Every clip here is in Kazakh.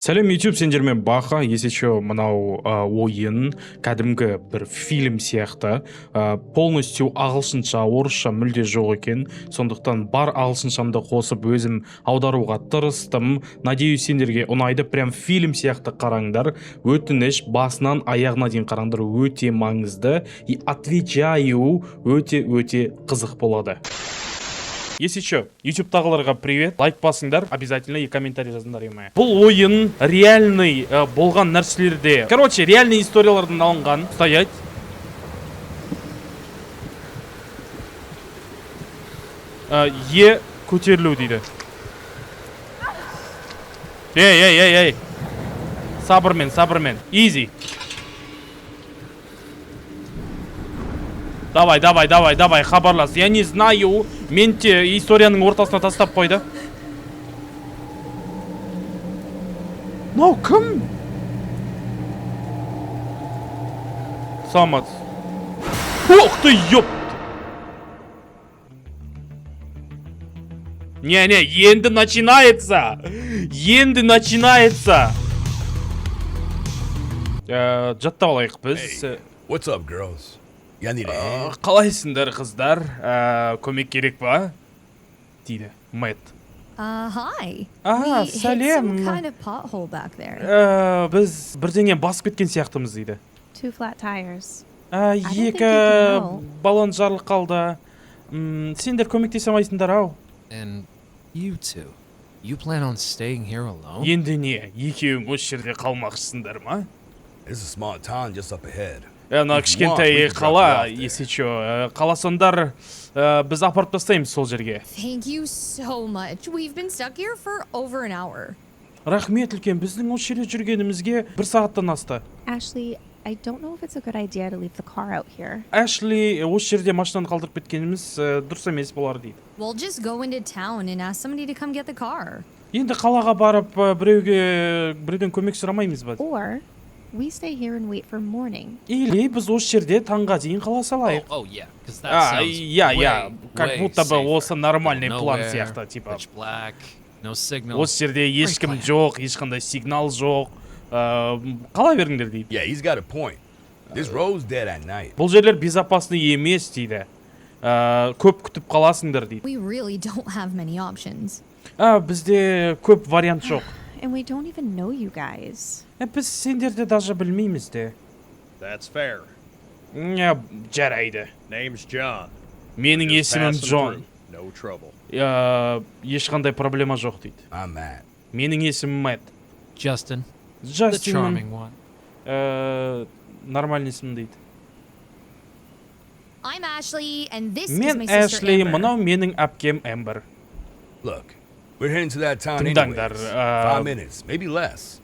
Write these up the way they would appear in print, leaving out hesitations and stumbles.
Сәлем YouTube сендермен бақа, есече мынау ойын кәдімгі бір фильм сияқты, полностью ағылшынша, орысша мүлде жоқ екен. Сондықтан бар ағылшыншамды қосып өзім аударуға тырыстым. Надеюсь, сендерге ұнайды. Прям фильм сияқты қараңдар. Өтініш басынан аяғына дейін қараңдар, өте маңызды. И отвечаю, өте қызық болады. Если что, YouTube-тағыларға привет, лайк басыңдар, обязательно и комментарий жазыңдар емай. Бұл ойын реальный болған нәрселерде. Короче, реальный историялардан алынған. Стоять. Көтерілу дейді. Эй. Сабырмен. Easy. Давай, хабарлас. Я не знаю. Мен те историяның ортасына тастап қойды. No, кім? Самат. Ух ты, ёп! Не, енді начинается. Жаттап алайық біз. What's up, girls? You need a hand? Қалайсыңдар, қыздар? Көмек керек па? Дейді, Мэтт. Hi. Ah, We hit салем. some kind of pothole back there. Біз бірдеңе басып кеткен сияқтымыз дейді. Two flat tires. think you Екі can help. баллон жарылып қалды. Сендер көмектесе алмайсыңдар ау. And you two, you plan on staying here alone? Енді не, екеуің осы жерде қалмақшысыңдар ма? There's a small town just up ahead. Ана кішкентай қала, есече, қаласаңдар, біз апарып тастаймыз сол жерге. Thank you so much. We've been stuck here for over an hour. Рахмет үлкен, біздің осы жерде жүргенімізге 1 сағаттан асты. Ashley, I don't know if it's a good idea to leave the car out here. Әшли, осы жерде машинаны қалдырып кеткеніміз дұрыс емес болар дейді. We'll just go into town and ask somebody to come get the car. Енді қалаға барып біреуден көмек сұрамаймыз ба? Or we stay here and wait for morning. Или біз осы жерде таңға дейін қала салайық. Oh yeah, because that sounds Как будто бы осы нормальный план сияқты, типа. Pitch black, no signal. Осы жерде ешкім жоқ, ешқандай сигнал жоқ. Қала беріңдер дейді. Yeah, he's got a point. This road's dead at night. Бұл жерлер безопасны емес дейді. Көп күтіп қаласыңдар дейді. We really don't have many options. Бізде көп вариант жоқ. And we don't even know you guys. Біз сендерді даже білмейміз де. That's fair. Жарайды. Name's John. Менің Just есімім passing Джон. through. No trouble. Ешқандай проблема жоқ дейді. I'm Matt. Менің есімім Мэтт. Justin, the Джастин. charming one. Нормальный есім дейді. I'm Ashley and this is Мен my sister Эшли, Amber. мынау менің әпкем Эмбер. Look, we're heading to that town Тыңдаңдар, anyways. 5 minutes, maybe less.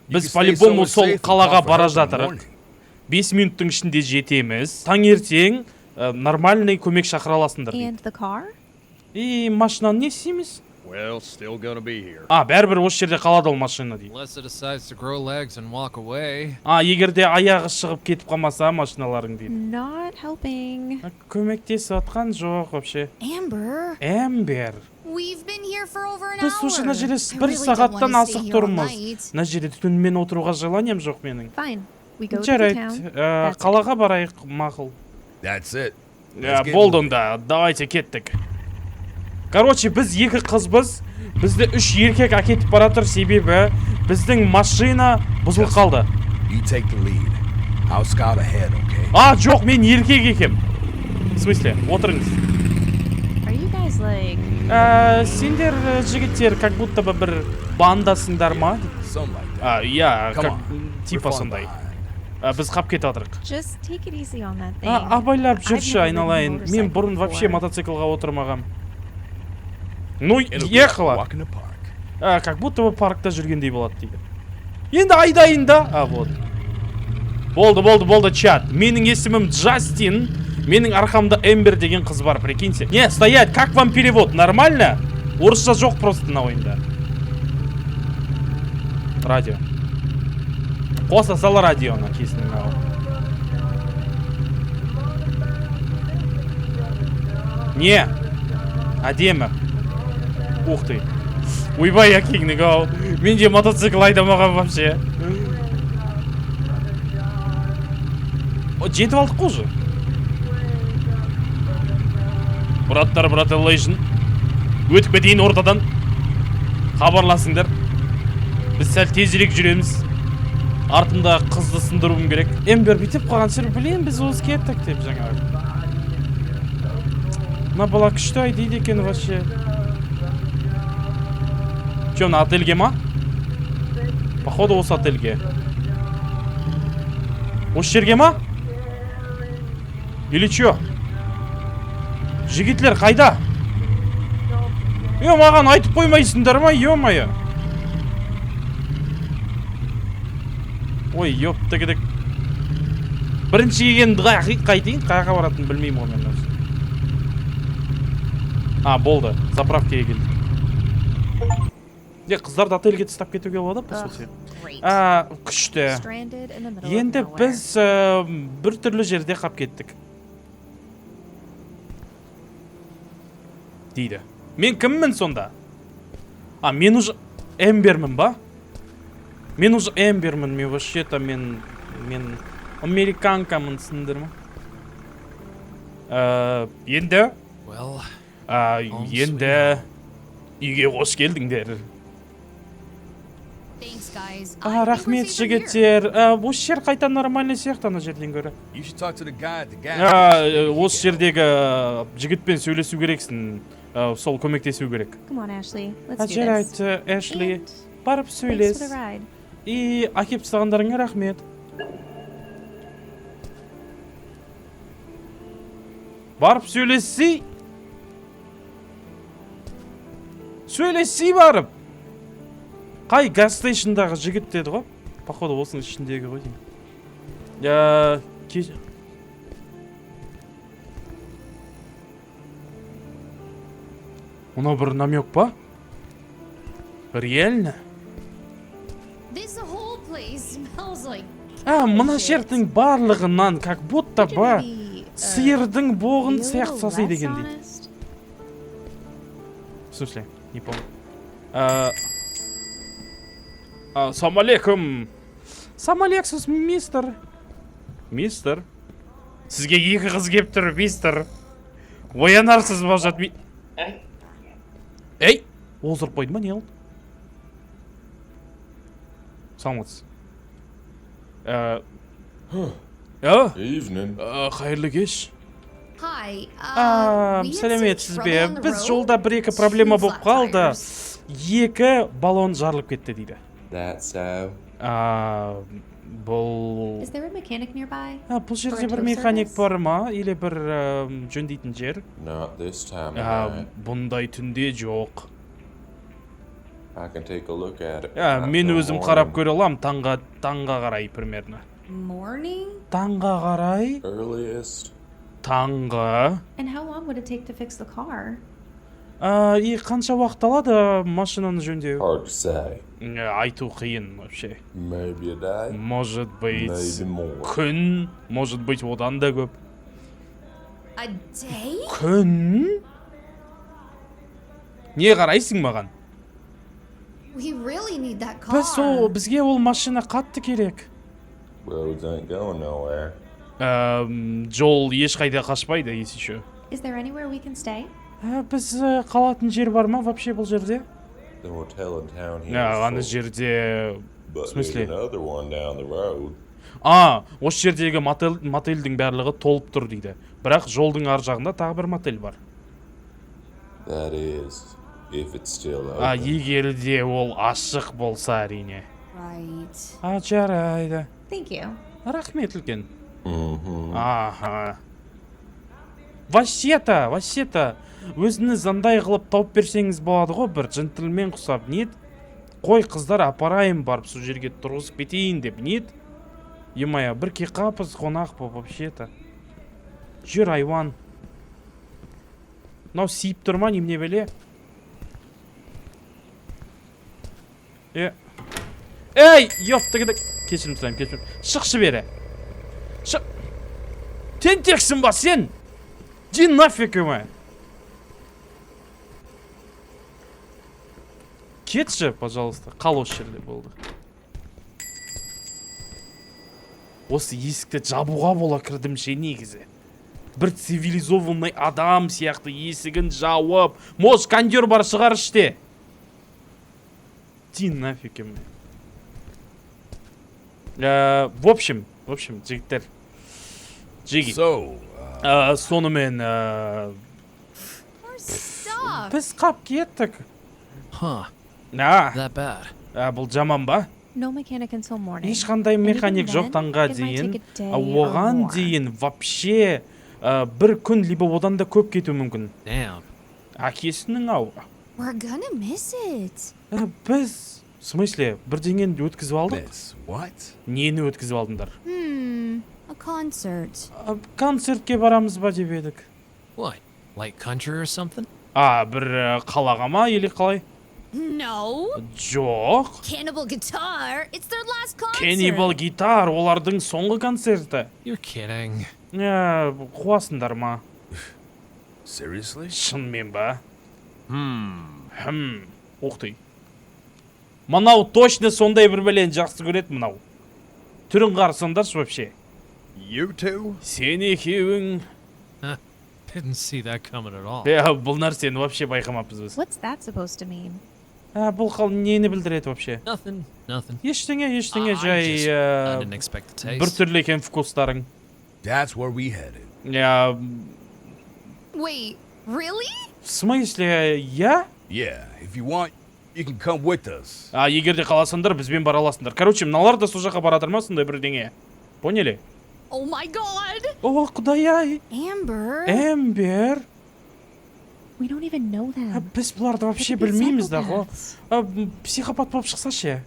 You Біз can stay по-любому somewhere сол safe and қалаға call for бара help in the жатырық. morning. 5 минуттың ішінде жетеміз. Таңертең нормальный көмек шақыра аласыңдар дейді. And the car? И машинаны не істейміз? Well, still gonna be here. Бәрібір осы жерде қалады ол машина дейді. Unless it decides to grow legs and walk away. Егерде аяғы шығып кетіп қалмаса машиналарың дейді. Not helping. Көмектесіп атқан жоқ вообще. Amber, Эмбер. we've been here for over an Біз hour. осы мына жерде I 1 really don't сағаттан wanna stay асық here all тұрмыз. night. Мына жерде түнімен отыруға желанием жоқ менің. Fine. We go to the Жарайды, town. That's it. қалаға барайық, мақұл. That's it. Let's get Болды moving. онда, давайте кеттік. Короче, біз 2 қызбыз, бізді 3 еркек әкетіп баратыр, себебі біздің машина бұзылып қалды. You take the lead. I'll scout ahead, okay? Жоқ, мен еркек екем. В смысле, отырыңыз. Are you guys like... Сендер жігіттер как будто бы бір бандасыңдар ма? Something like that. Иә, Come on. типа We're сондай. behind. Біз қап кетіп жатырық. Just take it easy on that thing. Абайлап I've жүрші, never айналайын. ridden a Мен motorcycle бұрын вообще before. мотоциклға отырмағам. Ну, It'll be like a ехала. walk in the park. Как будто бы паркта жүргендей болады дейді. Енді айдайын да. Вот. Болды, чат. Менің есімім Джастин. Менің арқамда Эмбер деген қыз бар, прикиньте. Не, стоять, как вам перевод? Нормально? Орысша жоқ просто на ойында. Радио. Қоса сала радионы, кесінің ау. Не. Әдемі. Ух ты. ойбай әкеңнің ау. Мен де мотоцикл айдамаған вообще. Жетіп алдық қой уже. Браттар, брателлейшн. Өтіп кетейін ортадан. Хабарласыңдар. Біз сәл тезірек жүреміз. Артымда қызды сындыруым керек. Эмбер бүйтіп қалған сыр, білем біз осы кеттік деп жаңағы. Мына бала күшті дейді екен вообще. Че, мына отельге ма? Походу осы отельге. Осы жерге ма? Или че? Жігітлер қайда? Маған айтып қоймайсыңдар ма, ё-моё. Ой, ёпта кедек. Бірінші келгенді қайтейін, қайға баратын білмеймін ғой мен. Болды, заправкаға келдік. Қыздарды отельге тастап кетуге болады, по сути. Күшті. Енді біз бір түрлі жерде қап кеттік. Дейді. Мен кіммін сонда? Мен уже Эмбермін ба? Мен уже Эмбермін, мен вообще-то мен американкамын сындыр ма? Енді? Well, Енді үйге қош келдіңдер. Thanks, guys. Рахмет жігіттер. Осы жер қайта нормальный сияқты ана жерден көрі. You should talk to the guy at the gas. Осы жердегі жігітпен сөйлесу керексің. Сол көмектесу керек. Come on, Ashley. Let's do Жарайды, this. Эшли. And Барып thanks сөйлес. for the ride. И әкеп тастағандарыңа рахмет. Барып сөйлесі. Сөйлесі барып. Қай газ стейшндағы жігіт деді ғой? Походу осының ішіндегі ғой деймін. Мына бір намек па? Реально? This whole place smells like Мына жердің барлығынан как будто Could you ба maybe, сиырдың be боғын a сияқты little сасиды less екен дейді. honest? В смысле? Не помню. Ассалам алейкум. Самалексус, мистер. Мистер. Сізге екі қыз кеп тұр, мистер. Оянарсыз бажат. Ей! Ол зұрып қойды ма, не олды? Саламатсыз. Evening. Қайырлы кеш. Hi. Сәлеметсіз бе? Біз жолда бір-екі проблема болып қалды. Екі баллон жарылып кетті дейді. That's so. Бұл... Is there a mechanic nearby? Бұл жерде For a бір tow механик service? бар ма? Или бір жөндейтін жер? Not this time of night. Бұндай түнде жоқ. I can take a look at it. Мен өзім қарап көре алам, таңға қарай примерно. Morning? Таңға қарай? Earliest. Таңға. And how long would it take to fix the car? И қанша уақыт алады машинаны жөндеу? Hard to say. Айту қиын вообще. Maybe a day. Может быть, Maybe more. күн, может быть, одан да көп. A day? Күн? Не қарайсың маған? We really need that car. Бізге ол машина қатты керек. Roads ain't going nowhere. Жол ешқайда қашпайды, есі шо. Is there anywhere we can stay? Біз қалатын жер бар ма вообще бұл жерде? The hotel in town here. Ана is full, жерде... but в there's смысле? another one down the road. Осы жердегі мотельдің барлығы толып тұр дейді. Бірақ жолдың ар жағында тағы бір мотель бар. That is, if it's still open. Егер де ол ашық болса әрине. Right. Жарайды. Thank you. Рахмет үлкен. Mm-hmm. Вообще-то, өзіңіз андай қылып тауып берсеңіз болады ғой, бір джентльмен құсап, нет? Қой қыздар апарайын барып, сол жерге тұрғызып кетейін деп, нет? Емая, бір қапыз қонақ боп, вообще-то. Жүр айван. Мынау сиіп тұр ма, немене беле? Ей, ёптығыды. Кешірім сұрайым. Шықшы бері. Тентексің ба сен? Ди нафиг, өмай. кетші, пожалуйста. Қал осы жерде болды. Осы есікті жабуға бола кірдім ше негізі. Бір цивилизованный адам сияқты есігін жауып. Может, кондер бар шығар іште. Ди нафиг еме. В общем, жігіттер. Жеги. So, Сонымен Our stuff. біз қап кеттік. Huh. Nah, That bad. бұл жаман ба? No mechanic until morning. Ешқандай And even механик then, жоқ таңға it might дейін. take a day or Оған more. дейін вообще бір күн, либо одан да көп кетуі мүмкін. Damn. Әкесінің ау. We're gonna miss it. Біз, в смысле, бірдеңені өткізіп алдық? miss what? Нені өткізіп алдыңдар? A concert. Концертке барамыз ба деп едік. What? Like country or something? Бір қалаға ма, или қалай? No. Жоқ. Cannibal Guitar. It's their last concert. Cannibal Guitar, олардың соңғы концерті. You're kidding. Қуасындар ма? Seriously? Шынымен ба? Оқтай. Мынау точно сондай бір бәлен жақсы көреді мынау. Түрін қарсыңдаршы вообще. You two? Сен екеуің. Didn't see that coming at all. Бұл нәрсені вообще байқамаппыз біз. What's that supposed to mean? Бұл нені білдіреді вообще? Nothing. Ештеңе, I жай didn't expect the taste. бір түрлі екен вкустарың. That's where we headed. Wait, really? В смысле, я? Yeah, if you want, you can come with us. Егер де қаласыңдар, бізбен бара аласыңдар. Короче, мыналар да сол жаққа баратыр ма сондай бірдеңе? Поняли? Oh my god! О, құдай-ай. Amber? Эмбер. We don't even know them. Біз бұларды вообще Could be білмейміз да ғой. psychopaths. Психопат болып шықса ше.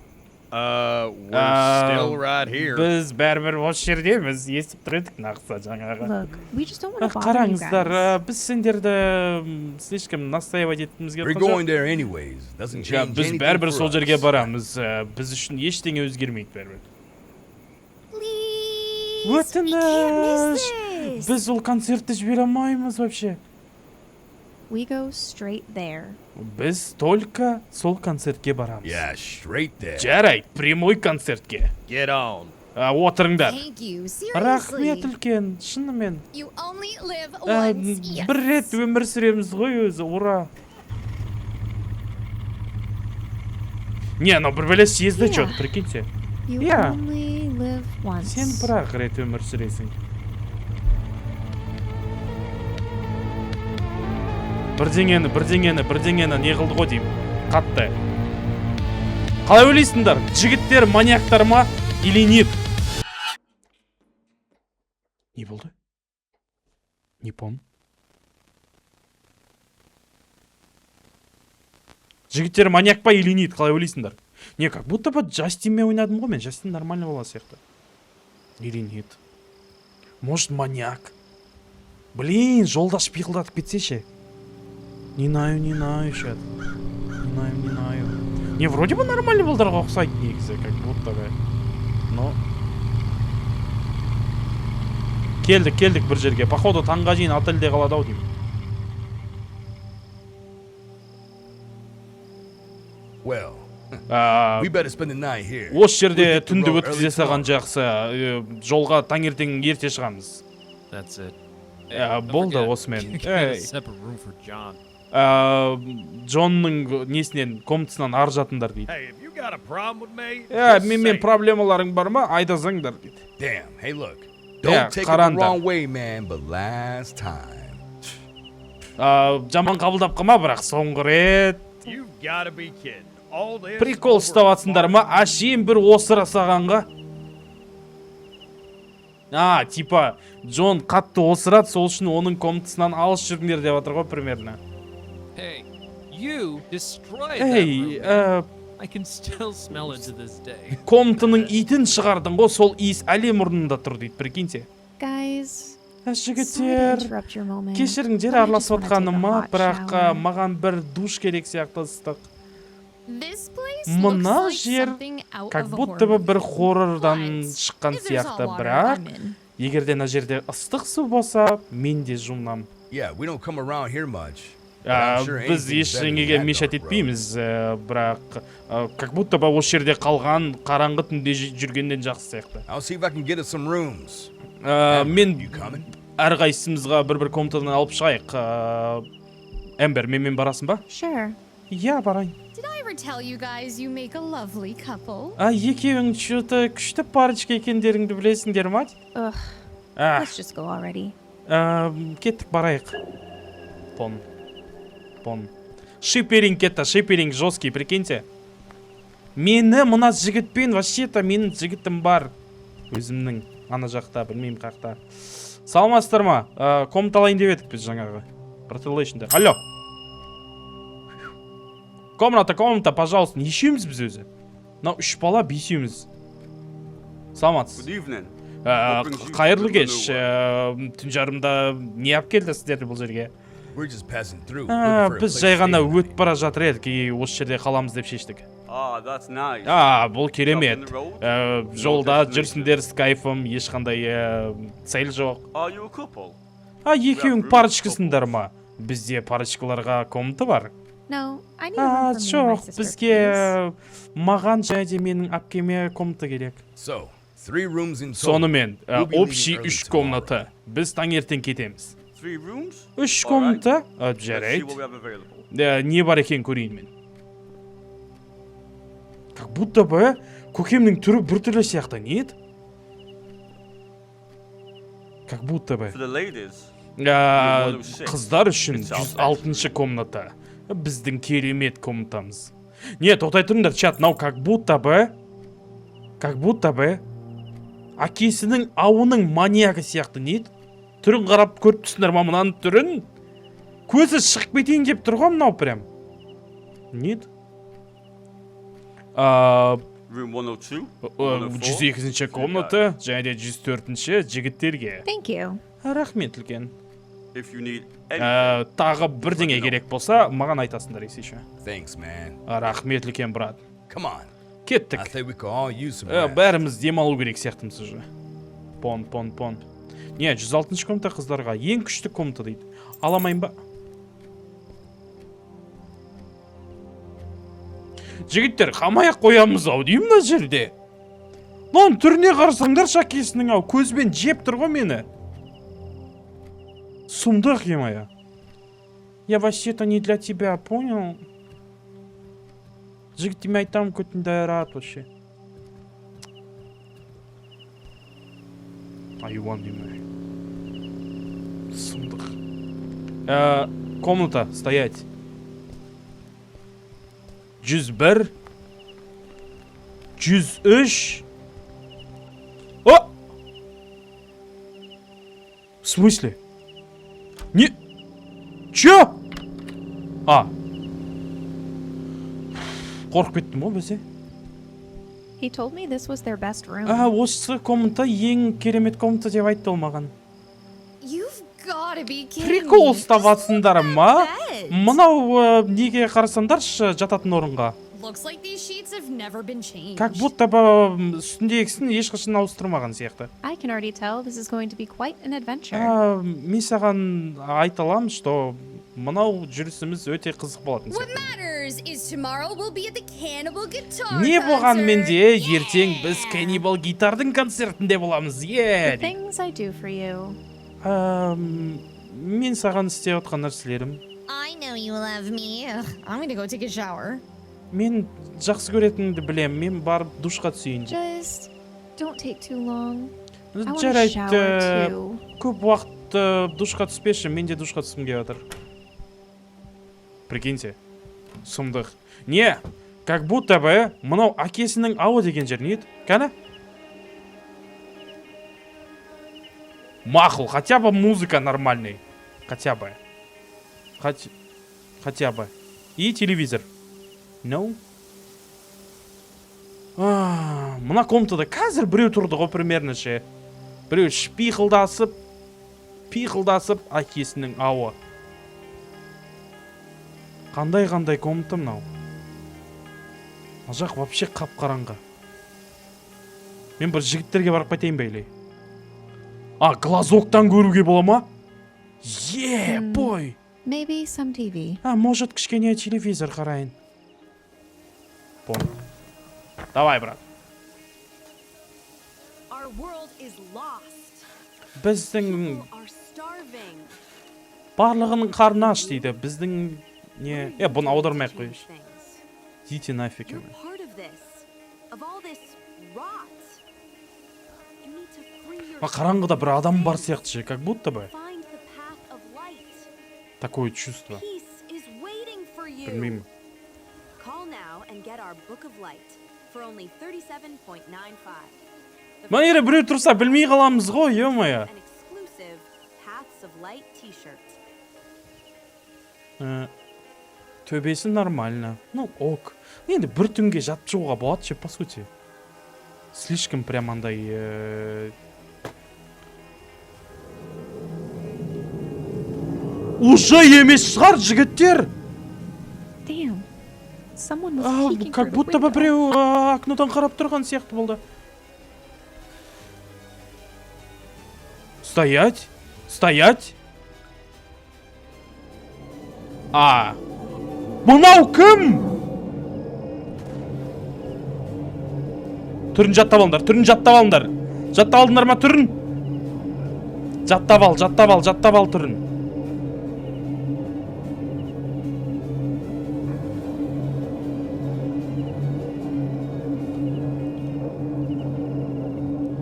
We're still right here. Біз бәрібір осы жердеміз. Естіп тұр едік нақса жаңағы. Look, we just don't want to bother you Қараңыздар, guys. біз сендерді слишком настаивать еткімізге We're going there anyways. Doesn't change Біз anything бәрібір for сол жерге us. барамыз. Біз үшін ештеңе өзгермейді бәрібір. Please! We can't Өтініш! miss this! Біз ол концертті жібере алмаймыз вообще. We go straight there. Біз только сол концертке барамыз. Yeah, straight there. Жарайды, прямой концертке. Get on. Отырыңдар. Thank you, Рахмет seriously. үлкен, шынымен. You only live once. Yes. Бір рет өмір сүреміз ғой өзі, ура. Не, но бір бәле съезді Yeah. чё, прикиньте. You Yeah. only live once. Сен бір-ақ рет өмір сүресің. Бірдеңені не қылды ғой деймін. Қатты. Қалай ойлайсыңдар? Жігіттер маньяктар ма? Или нет? Не болды? Не помню. Жігіттер маньяк па или нет? Қалай ойлайсыңдар? Не, как будто бы Джастинмен ойнадым ғой мен. Джастин нормально болған сияқты. Или нет? Может, маньяк? Блин, жолдаш пиқылдатып кетсе ше. Не знаю, шат. Не знаю. Не, вроде бы нормально балдарға ұқсайды негізі, как будто бы. Но... Келдік бір жерге. Походу, таңға дейін отельде қалады ау деймін. Well, we better spend the night here. Осы жерде We'll hit the түнді road өткізе early саған tomorrow. жақсы. Жолға таңертең ерте шығамыз. That's it. Болды Don't forget, осымен. you get a separate room for John. Джонның несінен, комнатасынан ар жатыңдар дейді. Hey, if you got a problem with me, just say Мен it. проблемаларың бар ма? Айдасаңдар дейді. Damn, hey look. Yeah, Don't take it the қараңдар. wrong way, man, but last time. Жаман қабылдап қалма, бірақ соңғы рет. You've gotta be kidding. All this Прикол over ұстап атсыңдар ма? Ашейін бір осыра сағанға. Типа, Джон қатты осырады, сол үшін оның комнатасынан алыс жүріңдер деп жатыр ғой, примерно. Hey, you destroyed that room. Эй, I can still smell it to this day. комнатаның итін шығардың ғой, сол иіс әлі мұрнында тұр дейді, прикиньте. Guys, sorry to Жігіттер, interrupt your moment. кешіріңдер but I just араласып wanna take a отқаныма, hot бірақ shower. маған бір душ керек сияқты ыстық. This place Мына looks like жер something out как of a будто horror бы бір movie. хоррордан But шыққан if there's сияқты, hot water, бірақ I'm in. егер де мына жерде ыстық су болса, мен де жумнам. Yeah, we don't come around here much. I'm sure біз anything's better ештеңеге than that мешат dark road. етпейміз, бірақ как будто бы осы жерде қалған қараңғы түнде жүргеннен жақсы сияқты. I'll see if I can get us some rooms. Мен You coming? әрқайсымызға бір комнатадан алып шығайық. Эмбер, менімен барасың ба? Sure. Иә, барайын. Did I ever tell you guys you make a lovely couple? Екеуің что-то күшті парочка екендеріңді білесіңдер ма? Ugh. А, Let's just go already. кеттік, барайық. Пон. Шиперинг кетті, шиперинг жесткий, прикиньте. Мені мына жігітпен, вообще-то менің жігітім бар. Өзімнің ана жақта, білмеймін қақта. Саламатсыздар ма? Комната алайын деп едік біз жаңағы. Протелейшнде. Алло. Комната, пожалуйста. Не ішеміз біз өзі? Мынау үш бала бесеуміз. Саламатсыз. Қайырлы кеш. Түн жарымда не алып келдіңіздер бұл жерге? We're just passing through. looking for a Біз place жай to ғана stay өтіп бара жатыр едік, и осы жерде қаламыз деп шештік. Ah, that's nice. Бұл керемет. Жолда жүрсіңдер с кайфом, ешқандай цель жоқ. Are you a couple? Екеуің парочкасыңдар ма? Бізде парочкаларға комната бар. No, I need a room for me and my Жоқ, sister, бізге please. маған және де менің әпкеме комната керек. So, 3 rooms in total. Сонымен, We'll be общий leaving early 3 tomorrow. комната. Біз таңертең кетеміз. 3 rooms? 3 All комната, Let's see жарайды. what we have available. Не бар екен көрейін мен. Как будто бы көкемнің түрі біртүрлі сияқты, не еді? Как будто бы. For the ladies, Қыздар үшін 106 комната. Біздің керемет комнатамыз. Не, тоқтай тұрыңдар, чат, мынау как будто бы әкесінің ауының маньягі сияқты, не еді? Түрін қарап көріп тұрсыңдар ма мынаның түрін? Көзі шығып кетейін деп тұр ғой мынау прям. Не еді? room 102, 102-ші комната және де 104-ші жігіттерге. Thank you. Рахмет үлкен. if you need anything. Тағы бірдеңе керек болса, маған айтасыңдар есейші. Thanks, man. Рахмет үлкен брат. Come on. I Кеттік. think we could all use some rest. Бәріміз демалу керек сияқтымыз уже. Пон. Не, 106-ші комната қыздарға. Ең күшті комната дейді. Аламайын ба? Жігіттер, қамай-ақ қоямыз ау деймін мына жерде. Мынаның түріне қарасаңдар шакесінің ау, көзбен жеп тұр ғой мені. Сұмдық емая. Я вообще-то не для тебя, понял? Жігіттіме айтамын көтінде рад вообще. Айуан демай. Сұмдық. Комната, стоять. 101. 103. О! В смысле? Не... Чё? Қорқып кеттім ғой бәсе. He told me this was their best room. Осы комната ең керемет комната деп айтты ол маған. You've gotta be kidding Прикол me. ұстап атсыңдар ма? bed. Мынау неге қарасаңдаршы жататын орынға. Looks like these sheets have never been changed. Как будто бы үстіндегісін ешқашан ауыстырмаған сияқты. I can already tell this is going to be quite an adventure. Мен саған айта аламын, что мынау жүрісіміз өте қызық болатын What сияқты. matters is tomorrow we'll be at the Cannibal Guitar Не болған менде, concert. ертең біз Cannibal гитардың концертінде боламыз. The things I do for you. Мен саған істеп отқан нәрселерім. I know you love me. Ugh, I'm gonna go take a shower. Мен жақсы көретініңді білем, мен барып душқа түсейін. Just don't take too long. I want to Жарайды, shower too. көп уақыт душқа түспеші, мен де душқа түскім келіп жатыр. Прикиньте, сұмдық. Не, как будто бы мынау әкесінің ауы деген жер не еді? Кәні? Мақұл, хотя бы музыка нормальный. Хотя бы. Хотя бы. И телевизор. No? Мына комнатада қазір біреу тұрды ғой примерно ше. Біреу пиқылдасып әкесінің ауы. Қандай комната мынау? Мына жақ вообще қап-қараңғы. Мен бір жігіттерге барып қайтайын бейлей. Глазоктан көруге бола ма? Бой! Maybe some TV. Может, кішкене телевизор қарайын. Понял. Давай, брат. Our world is lost. Біздің People are starving. барлығының қарны аш дейді. Біздің не... бұны аудармай ақ қойшы. Things. Дите нафиг. You're part of this. Of all this rot. You need to free yourself. Қараңғыда бір адам бар сияқты ше, как будто бы. Find the path of light. Такое чувство. Peace is waiting for you. Білмеймін. Call now and get our book of light for only 37.95. Мәнері біреу тұрса білмей қаламыз ғой, ё-моё. An exclusive Paths of Light t-shirt. Төбесі нормально. Ну, ок. Енді бір түнге жатып шығуға болады ше, по сути. Слишком прям андай... Уже емес шығар, жігіттер! Damn. Someone was peeking Как through the будто бы window. біреу окнодан қарап тұрған сияқты болды. Стоять! Стоять! Мынау кім? Түрін жаттап алыңдар, түрін жаттап алыңдар. Жаттап алдыңдар ма түрін? Жаттап ал түрін.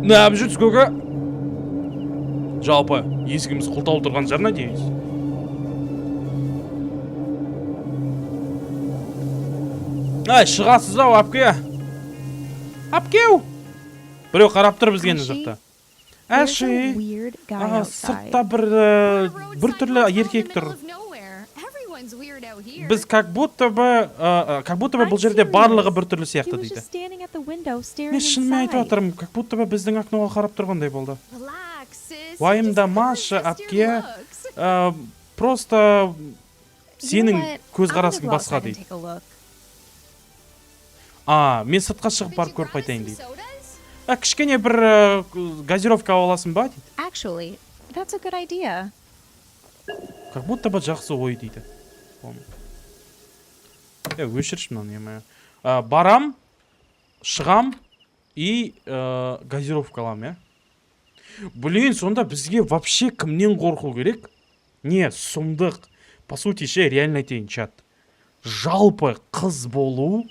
Не yapıp жүрсіз көке? Жалпы, есігіміз құлтау тұрған жарына дейміз. Шығасыз ау, апке. Апкеу! Біреу қарап тұр бізге жақта. There's a weird guy outside. Сыртта бір түрлі еркек тұр. Everyone's weird out here. Біз как будто бы бұл жерде барлығы бір түрлі He сияқты was дейді. just standing at the window staring Мен шынымен айтып inside. жатырмын, как будто бы біздің окноға қарап тұрғандай болды. Relax, sis. Уайымдамашы, Just апке. your looks. Просто You know сенің what? көзқарасың I'm gonna go басқа outside and дейді. take a look. Мен сыртқа шығып Did барып you көріп grab us қайтайын some дейді. sodas? Кішкене бір газировка аласың ба дейді. Actually, that's a good idea. Как будто бы жақсы ой дейді. Өшірші мынаны, барам, шығам и газировка алам, Блин, сонда бізге вообще кімнен қорқу керек? Не, сұмдық. По сути, ше, реально айтайын, чат. Жалпы қыз болу...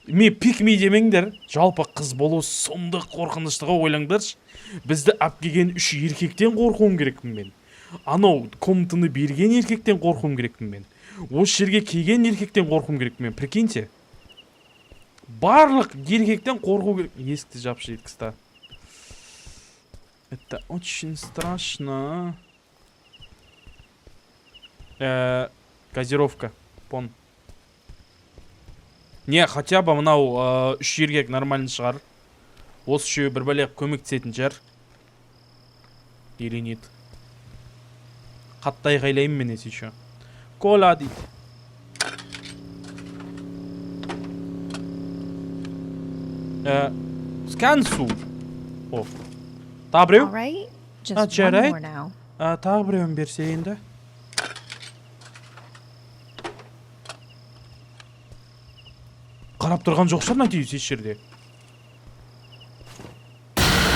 Мен пикми демеңдер. Жалпы қыз болу сұмдық қорқыныштығы ойлаңдаршы. Бізді әпкеген үш еркектен қорқуым керекпін мен. Анау комнатаны берген еркектен қорқуым керекпін мен. Осы жерге келген еркектен қорқуым керекпін мен. Прикиньте. Барлық еркектен қорқу керек. Есікті жапшы еткісті. Это очень страшно. Газировка. Пон. Не, хотя бы мынау үш еркек нормально шығар. Осы үшеуі бір бәле көмектесетін шығар. Или нет. Қатты айғайлаймын мен еще. Кола дейді. Скансу. О. Тағы біреу? All right, just one жарайды. more now. Тағы біреуін берсе енді. Қарап тұрған жоқ шығар, надеюсь, еш жерде.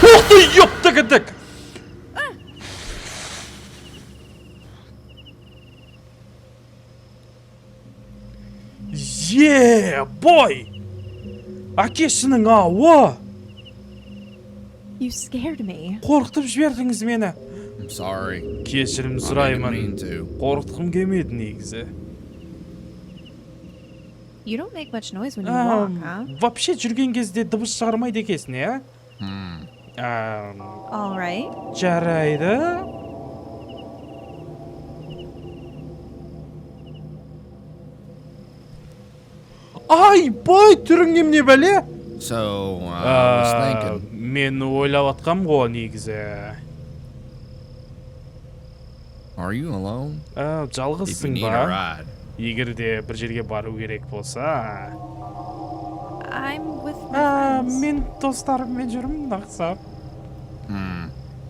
Ух ты, ёпта кідік! Бой! Әкесінің ауы! You scared me. Қорқытып жібердіңіз мені. I'm sorry. Кешірім I didn't сұраймын. mean to. Қорқытқым келмеді негізі. You don't make much noise when you walk, huh? Вообще жүрген кезде дыбыс шығармайды екесің, All right. Жарайды. Ай, бай, түрің немене бәле? So, I was thinking. Мен ойлап атқам ғой негізі. Are you alone? If you Жалғызсың need a ба? ride. Егер де бір жерге бару керек болса. I'm with my friends. Мен достарыммен жүрмін, нақсап.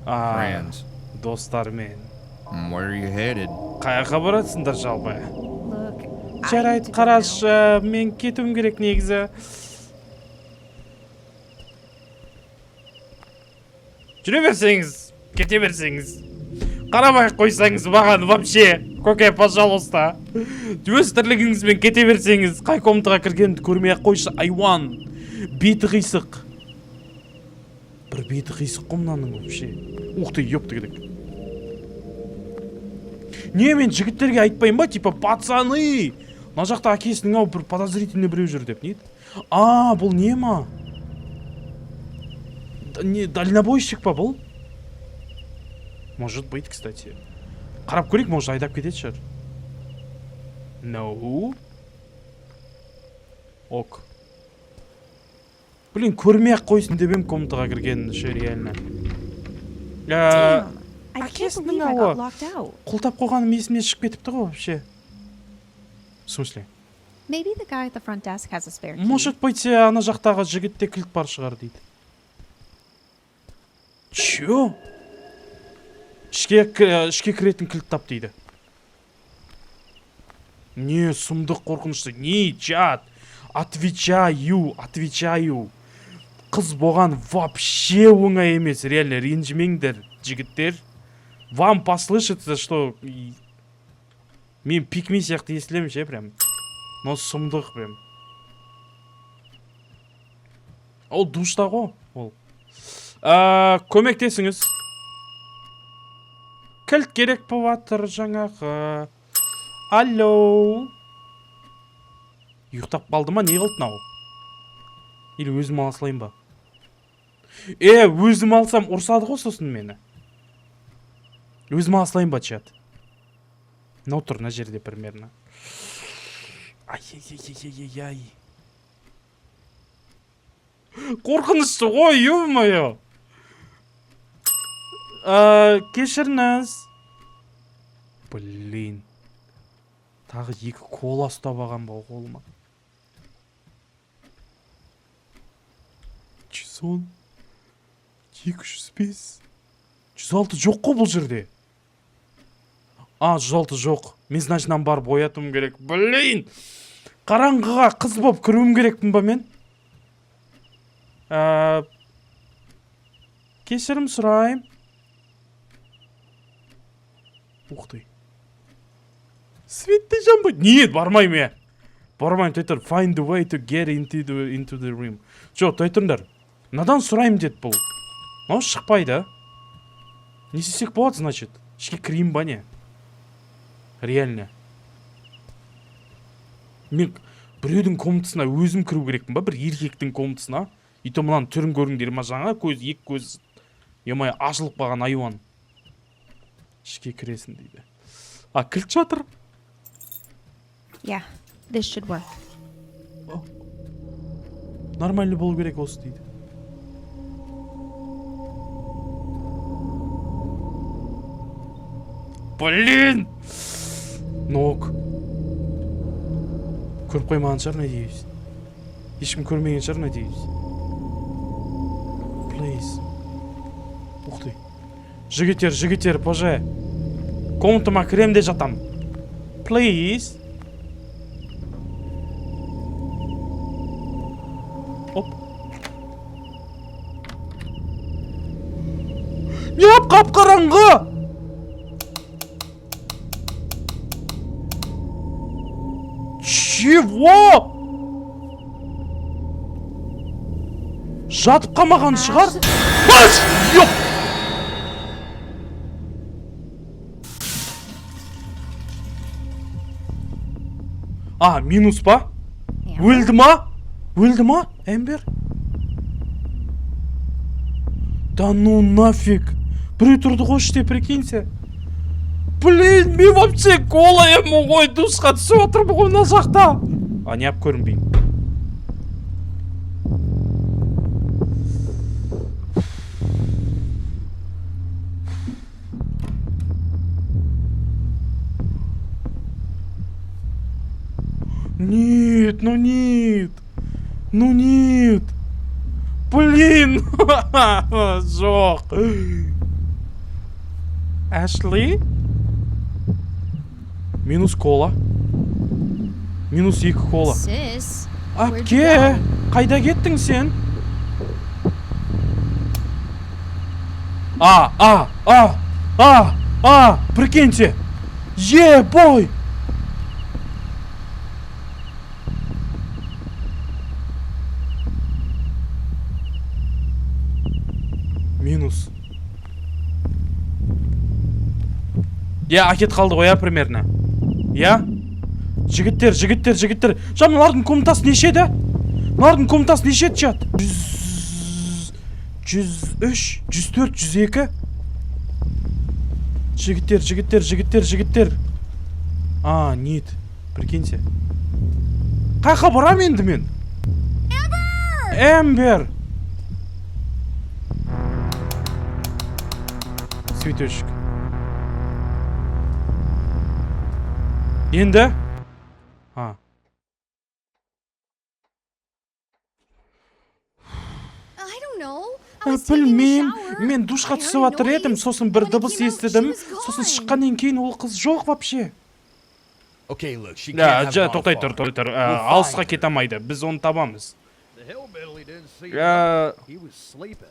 Friends. Достармен. Where are you headed? Қаяққа баратсыңдар жалпы? Look, I Жарайды, need to go қарашы, мен кетуім керек негізі. Жүре берсеңіз, кете берсеңіз. Қарамай қойсаңыз маған вообще. Көке, пожалуйста. Өз тірлігіңізбен кете берсеңіз, қай комнатаға кіргенімді көрмей ақ қойшы. Айуан. Беті қисық. Бір беті қисық қой мынаның вообще. Ух ты, ёпты кедік. Не, мен жігіттерге айтпайын ба, типа, пацаны! Мына жақта әкесінің ау бір подозрительный біреу жүр деп, не? А, бұл не ма? Дальнобойщик па бұл? Может быть, кстати. Қарап көрейік, может айдап кетеді шығар. No. Ок. Блин, көрмей ақ қойсын деп ем комнатаға кіргенін ше, реально. Damn, I can't әкесінің believe I ауы. got locked out. Құлтап қойғаным есімнен шығып кетіпті ғой, вообще. В смысле? Maybe the guy at the front desk has a spare key. Может быть, ана жақтағы жігітте кілт бар шығар дейді. Чё? Ішке кіретін кілт тап дейді. Не, сұмдық қорқынышты. Не, чат. Отвечаю. Қыз болған вообще оңай емес. Реально, ренжімеңдер, жігіттер. Вам послышится, что... Мен пикми сияқты естілем ше, прям. Но сұмдық, прям. Ол душта ғой, ол. Көмектесіңіз. Кілт керек болатыр жаңағы. Алло. Ұйықтап қалды ма, не қылды нау? Или өзім аласылайын ба? Өзім алсам ұрсады ғой сосын мені. Өзім аласылайын ба, чат? Ну, тұр, на жерде примерно. Ай-яй-яй-яй-яй-яй. Қорқынышты ғой, ё-моё. Кешіріңіз. Блин. Тағы екі кола ұстап алған ба қолыма. 110, 205, 106 жоқ қой бұл жерде. 106 жоқ. Мен значынан барып оятуым керек. Блин! Қараңғыға қыз болып кіруім керекпін ба мен? Кешірім сұрайым. Ух ты. Светті жамбай. Нет, бармайым я. Бармайым, тойтыр. Find the way to get into the room. Жоқ, тойтырындар. Надан сұрайым деді бұл. Мау шықпайды. Не істесек болады, значит. Ішке кірейін ба не? Реально. Мен біреудің комнатасына өзім кіру керекпін ба? Бір еркектің комнатасына. И то мынаны түрін көріңдер ма жаңа? Екі көз емай ашылып қалған айуан. Ішке кіресін дейді. Кілт жатыр. Yeah, this should work. Нормально болу керек осы дейді. Блин! Нок. Көріп қоймаған шығар, надеюсь. Ешкім көрмеген шығар, надеюсь. Please. Ух ты. Жігіттер, поже. Комнатыма кіремде жатам. Please. Оп. Неғып қап-қараңғы? Чего? Жатып қалмаған шығар? Бас! Ёп! Минус па? Өлді ма? Эмбер? Да ну нафиг. Біреу тұрды ғой іште, прикинься. Блин, мен вообще голая ғой, душқа түсіп отырмын ғой мына жақта. Неғып көрінбейін. Нет, ну нет. Блин. Жоқ. Эшли? Минус кола. Минус 2 кола. Sis, where'd you Әпке, go? қайда кеттің сен? Прикиньте. Бой. Минус. Акет қалды ғой, примерно. Жігіттер. Жа, мыналардың комнатасы неше еді? Мыналардың комнатасы неше еді, жат? 103, 104, 102. Жігіттер. Нет. Прикиньте. Қайқа барам енді мен? Эмбер! Цветочек. Енді? I don't know. I was taking a Білмейм, shower. мен душқа I heard түсіп a атыр едім, noise. сосын бір When I дыбыс came out, естідім, she was сосын gone. шыққаннан кейін ол қыз жоқ вообще. Okay, look, she can't have Тоқтай gone тұр. far. Алысқа кете алмайды, біз оны табамыз. The hillbilly didn't see Yeah. nothing. He was sleeping.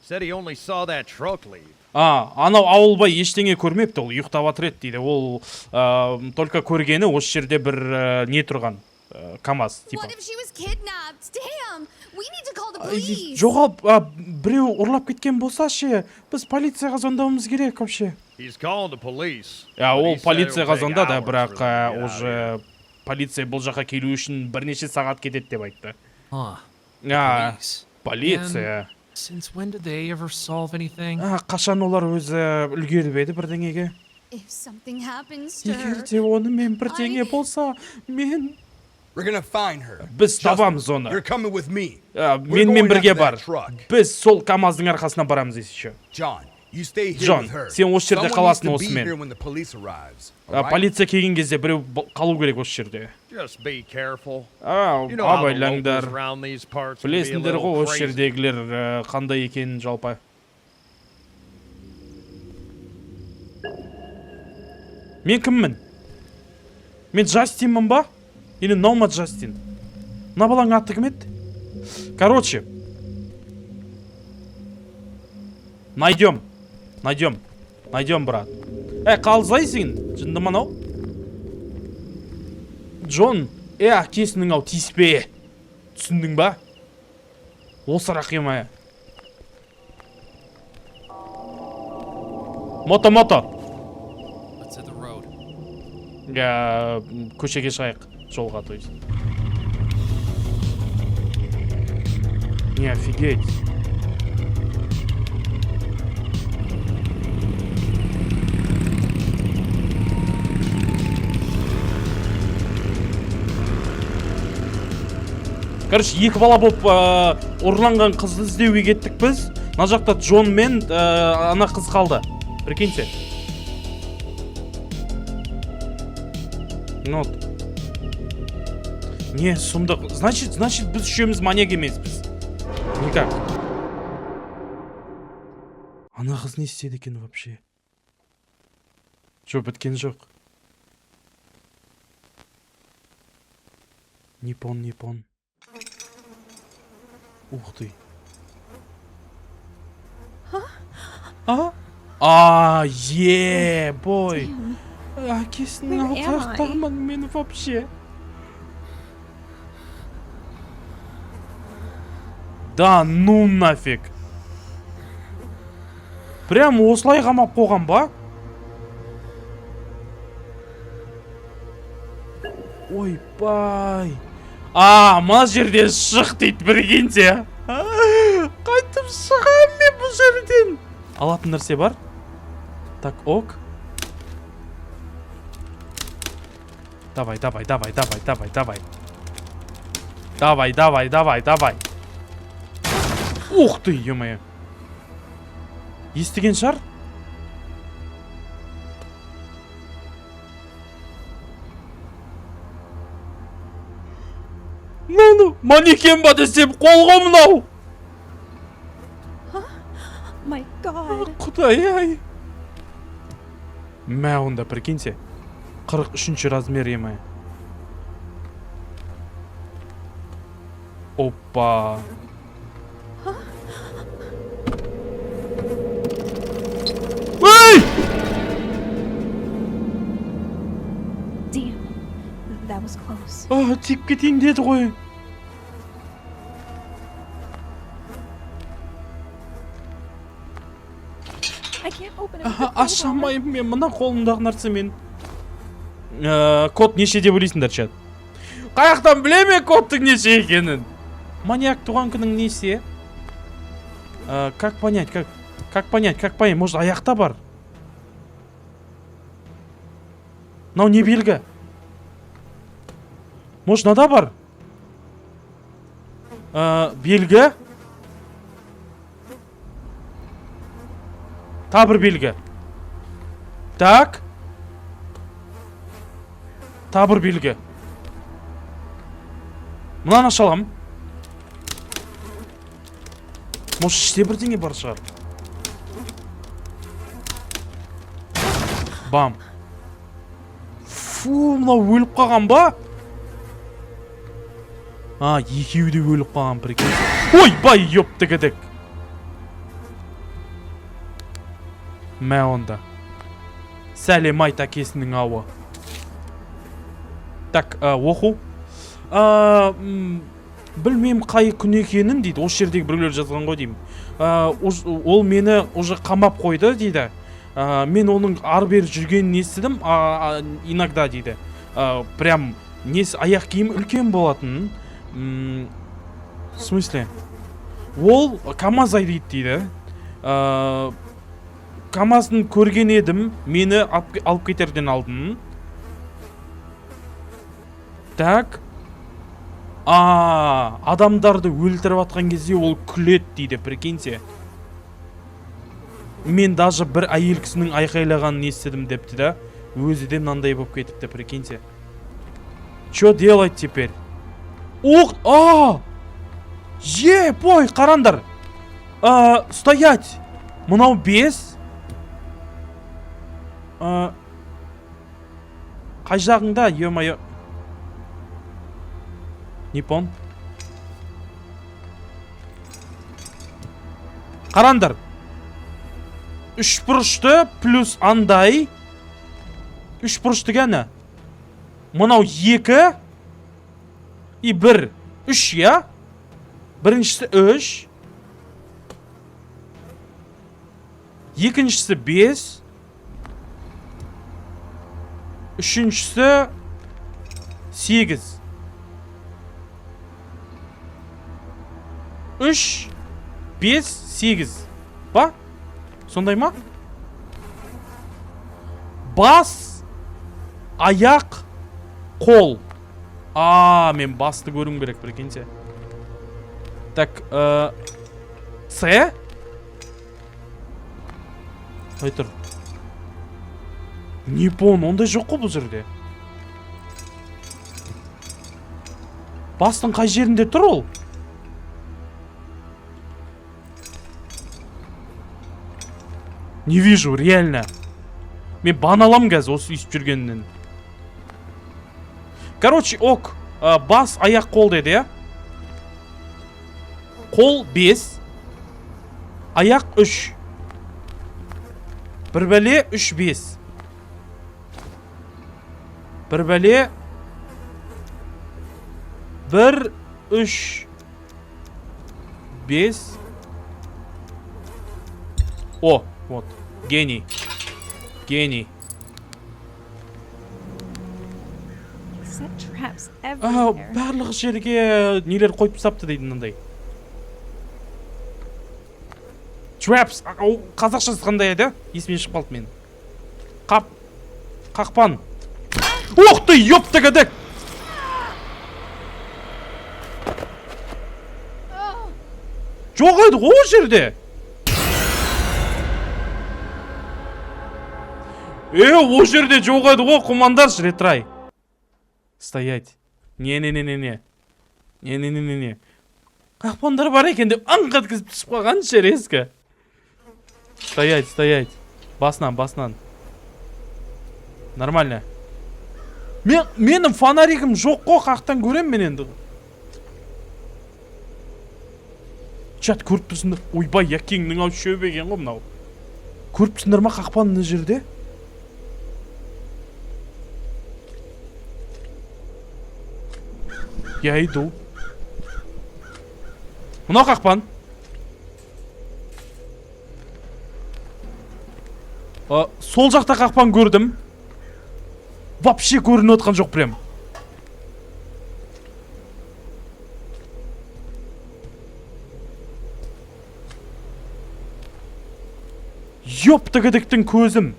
Said he only saw that truck leave. Анау ауылбай ештеңе көрмепті, ол ұйықтап атыр еді дейді. Ол только көргені осы жерде бір не тұрған, КамАЗ типа. What if she was kidnapped? Damn! We need to call the police. Жоғалып, біреу ұрлап кеткен болса ше, біз полицияға звондауымыз керек вообще. He's calling the police. but he Ол said полицияға it'll take звондады, hours for бірақ them to get out of уже полиция бұл жаққа келу үшін бірнеше сағат кетеді деп айтты. Huh. А, Police. полиция. Since when did they ever solve anything? Қашан олар өзі үлгеріп еді бірдеңеге? If something happens to her, Егер де онымен бірдеңе болса, We're gonna find her. біз Trust me, табамыз оны. You're coming with me. Менімен going бірге after бар. that truck. Біз сол КамАЗдың арқасына барамыз еще. John, you stay here John, with her. сен осы жерде Someone қаласың needs to be осымен. here when the police arrives. All right? Полиция келген кезде біреу қалу керек осы жерде. Just be careful. You know how the locals Абайлаңдар. around these parts can be a Білесіңдер little ғой осы crazy. жердегілер қандай екенін жалпы. Мен кіммін? Мен Джастинмін ба? Или Номад Джастин? Мына баланың аты кім еді? Короче. Найдем, брат. Қалзайсың, жындыман ау? Джон, әкесінің ау, тиіспе. Түсіндің ба? Осы рақима. Мото. Let's hit the road. Көшеге шығайық, жолға, то есть. Не, офигеть. Короче, екі бала болып ұрланған қызды іздеуге кеттік біз. Мына жақта Джон мен ана қыз қалды. Прикиньте. Не, сұмдық. Значит, біз үшеуміз маньяк емеспіз. Никак. Ана қыз не істеді екен вообще? Жоқ, біткен жоқ. Непон. Ух ты. Бой. Әкесінің Where am I? алтақтамын мен вообще. Да, ну нафиг. Прям осылай қамап қойған ба? Ойбай. Мына жерден шық дейді, прикиньте. Қайтып шығам мен бұл жерден. Алатын нәрсе бар? Так, ок. Давай. Давай. Ух ты, ё-моё. Естіген шығар? Манекен ба десем, қолға мынау. My God. Құдай ай. Мә онда, прикиньте. 43 размер емі. Опа. Эй! Damn. That was close. Тиіп кетейін деді ғой. I can't open it. with the crowbar. Аша алмаймын мен мына қолымдағы нәрсемен. Код неше деп ойлайсыңдар, чат? Қаяқтан білеме кодтың неше екенін? Маньяк туған күнің несе? Как понять, как понять? Может, аяқта бар? Мынау не белгі? Может, мынада бар? Белгі? Та бір белгі. Так. Та бір белгі. Мынаны аша аламын. Может, іште бірдеңе бар шығар. Бам. Фу, мынау өліп қалған ба? Екеуі де өліп қалған, прикинь. Ой, бай, ёпты кедік. Мә онда. Сәлем айт әкесінің ауы. Так, оқу. Білмеймін қай күн екенін дейді. Осы жердегі біреулер жазған ғой деймін. Ол мені уже қамап қойды дейді. Мен оның ары-бері жүргенін естідім. Иногда дейді. Прям аяқ киім үлкен болатын. В смысле? Ол КамАЗ айдайды дейді. КамАЗын көрген едім. Мені алып кетерден алдын. Так. Адамдарды өлтіріп атқан кезде ол күлет дейді, прикиньте. Мен даже бір әйел кісінің айқайлағанын естідім депті да. Өзі де мынандай болып кетіпті, прикиньте. Чё делать теперь? Ой, қарандар. Стоять. Мынау 5. Қай жағыңда, ё-моё. Нипон. Қарандар. 3 бұрышты плюс андай. 3 бұрышты гәні. Мынау 2 и 1. 3, я? Біріншісі 3. Екіншісі 5. Үшіншісі 8. 3, 5, 8. Ба? Сондай ма? Бас, аяқ, қол. Мен басты көрім керек, прикиньте. Так, С? Қай тұр? Непон, ондай жоқ қой бұл жерде. Бастың қай жерінде тұр ол? Не вижу, реально. Мен баналам қазір осы үйсіп жүргенінен. Короче, ок. Бас, аяқ, қол деді, я? Қол 5. Аяқ 3. Бір бәле 3, 5. Бір бәле 1, 3, 5. О, вот. Гений. Гений. Set traps everywhere. Барлық жерге нелер қойып тастапты дейді мынандай. Traps. Қазақшасы қандай еді? Есімнен шығып қалды мен. Қақпан. Ух ты, ёпты кәдік! Жоқ еді ғой о жерде. О жерде жоқ еді ғой, құмандаршы, ретрай. Стоять. Не. Қақпандар бар екен деп аңғат кізіп түсіп қалған шерескі. Стоять. Басынан. Нормально. Менің фонаригім жоқ қой, қақтан көрем мен енді. Чат, көріп тұрсыңдар. Ойбай, якеңнің ау шөбеген ғой мынау. Көріп тұрсыңдар ма қақпан мына жерде? Я иду. Мынау қақпан. Сол жақта қақпан көрдім. Вообще көрініп отқан жоқ прям. Ёптыгідіктің көзім.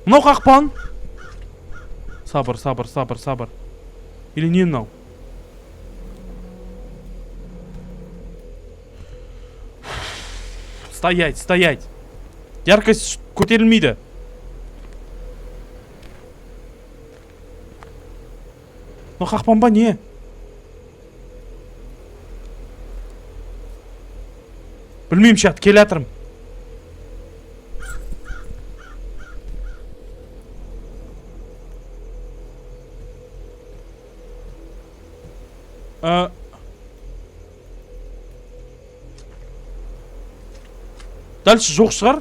Мынау қақпан. Сабыр. Или не мынау? Стоять. Яркость көтерілмейді. Но қақпан ба не? Білмеймін чат, келе атырым. Дальше жоқ шығар.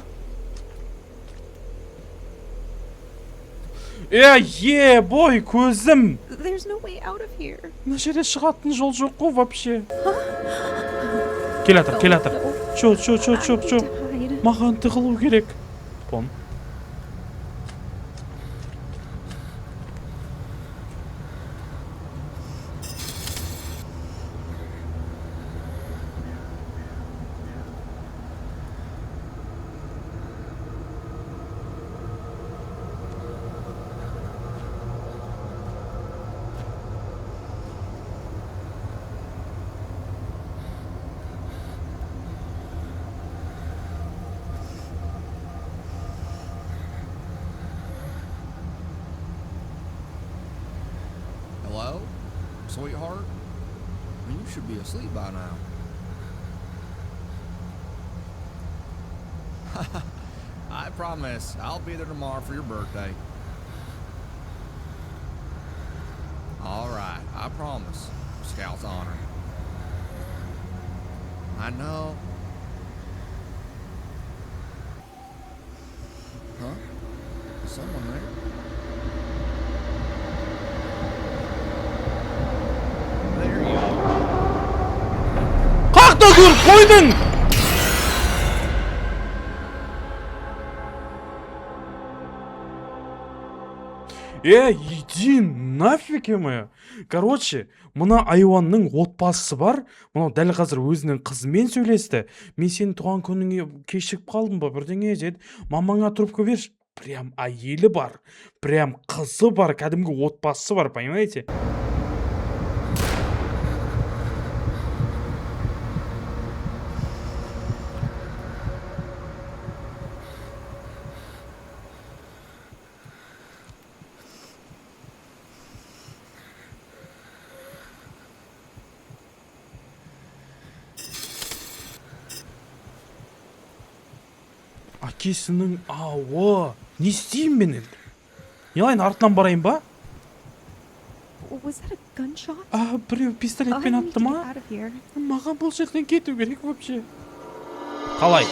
Бой, көзім. There's no way out of here. Мына жерде шығатын жол жоқ қой вообще. Келе атыр. Жоқ. Маған тығылу керек. Пон. Hello? Sweetheart? You should be asleep by now. I promise, I'll be there tomorrow for your birthday. Alright, I promise. Scout's honor. I know. Huh? Is someone there? There you are. Қақта көр, қойдың! Иди нафиг, емая. Короче, мына айуанның отбасысы бар. Мынау дәл қазір өзінің қызымен сөйлесті. Мен сенің туған күніңе кешігіп қалдым ба, бірдеңе деді. Мамаңа трубка берші. Прям әйелі бар. Прям қызы бар, кәдімгі отбасысы бар, понимаете? Әкесінің ауы. Не істеймін мен енді? Не қылайын, артынан барайын ба? Was that a gunshot? Біреу пистолетпен I need атты to ма? get out of here. Маған бұл жерден кету керек вообще. Қалай?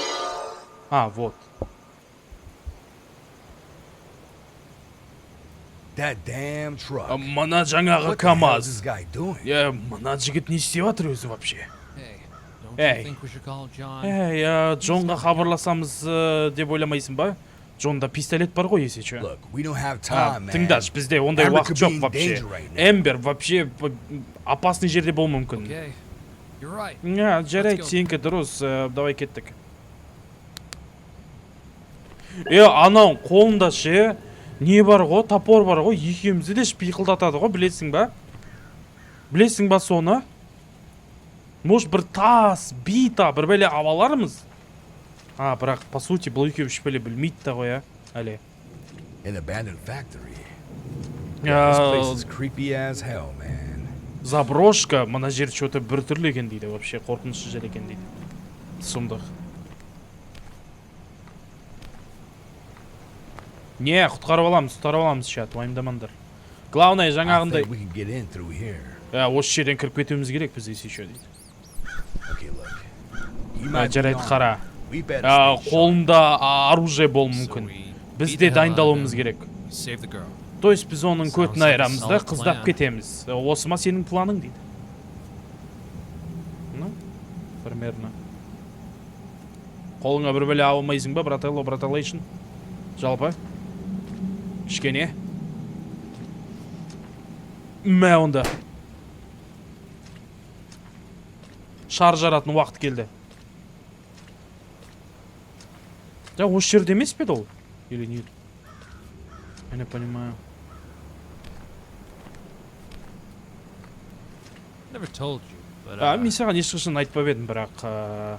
Вот. That damn truck. Мына жаңағы What the hell is КамАЗ. this guy doing? Мына жігіт не істеп жатыр өзі вообще? Hey, don't Hey. you think we should call John? Джонға хабарласамыз деп ойламайсың ба? Джонда пистолет бар ғой есече. Look, we don't have time, man. Тыңдаш, бізде ондай Amber уақыт could жоқ be in вообще. danger right now. Эмбер вообще опасный жерде болуы мүмкін. Okay, you're right. Жарайды, Let's go. сенікі дұрыс. Давай кеттік. Анау қолында ше не бар ғой? Топор бар ғой? Екеумізді де шпиқылдатады ғой, білесің ба? Білесің ба соны? Может, бір тас, бита, бір бәле аваларымыз? Бірақ, по сути, бұл екеу шпілі білмейді да ғой, әлі. An abandoned factory. This place is creepy as hell, man. Заброшка, мына жер что-то бір түрлі екен дейді, вообще, қорқынышты жер екен дейді. Сұмдық. Не, құтқарып аламыз чат, уайымдамаңдар. Главное, I жаңағындай. think we can get in through here. Осы жерден кіріп кетуіміз керек біз еще дейді. Okay, look. You might be Жарайды, armed. қара. We better stay sharp. Қолында оружие болуы мүмкін. Біз де дайындалуымыз керек. Save the girl. То есть біз оның көтін Sounds like a айырамыз да solid қыздап plan. кетеміз. Осы ма сенің планың дейді. Ну, примерно. Қолыңа бір бәле алмайсың ба, брателлейшн? Жалпы? Кішкене? Мә онда. Шар жаратын уақыт келді. Осы жерде емес пе еді ол? Или нет? Я не понимаю. Never told you, but Мен саған ешқашан айтпап едім, бірақ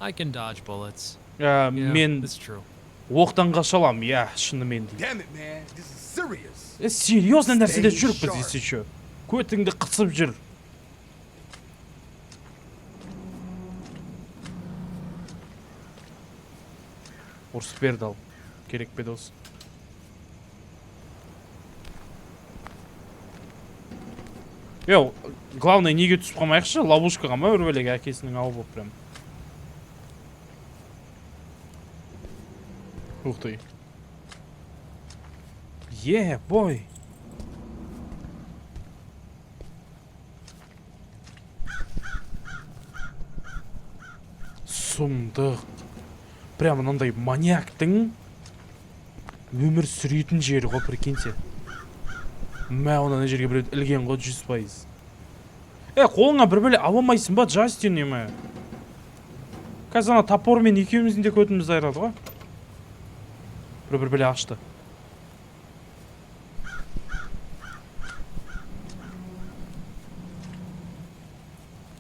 I can dodge bullets. мен It's true. оқтан қаша аламын, иә, шынымен дейді. Damn it, man. This is serious. Серьезно нәрседе Stay жүріп біз sharp. десе що. Көтіңді қысып жүр. Ұрсып берді ал. Керек пе дос? Йоу, главное неге түсіп қалмайықшы, ловушкаға ма өрбелек әкесінің ау болып прям. Ух ты. Бой. Сұмдық. Прям мынандай маньяктың өмір сүрейтін жері ғой, прикиньте. Мә, ана жерге біреу ілген ғой 100%. Қолыңа бір бәле ала алмайсың ба, Джастин неме? Қазір ана топормен екеуміздің де көтімізді айырады ғой. Бір бәле ашты.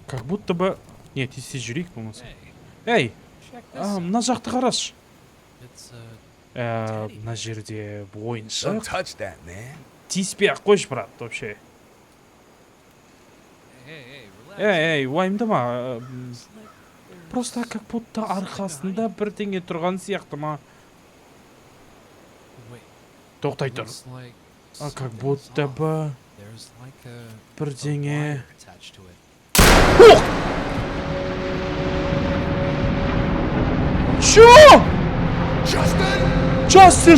Как будто бы... Не, тез жүрейік болмаса. Эй, мына жақты қараш. Мына жерде Don't ойыншық. touch that, man. Тиіспей ақ қойшы, брат, вообще. Эй, уайымдама. Просто как будто арқасында бірдеңе тұрған сияқты ма. Тоқтай тұр. Как будто бы бірдеңе... Чё? Джастин!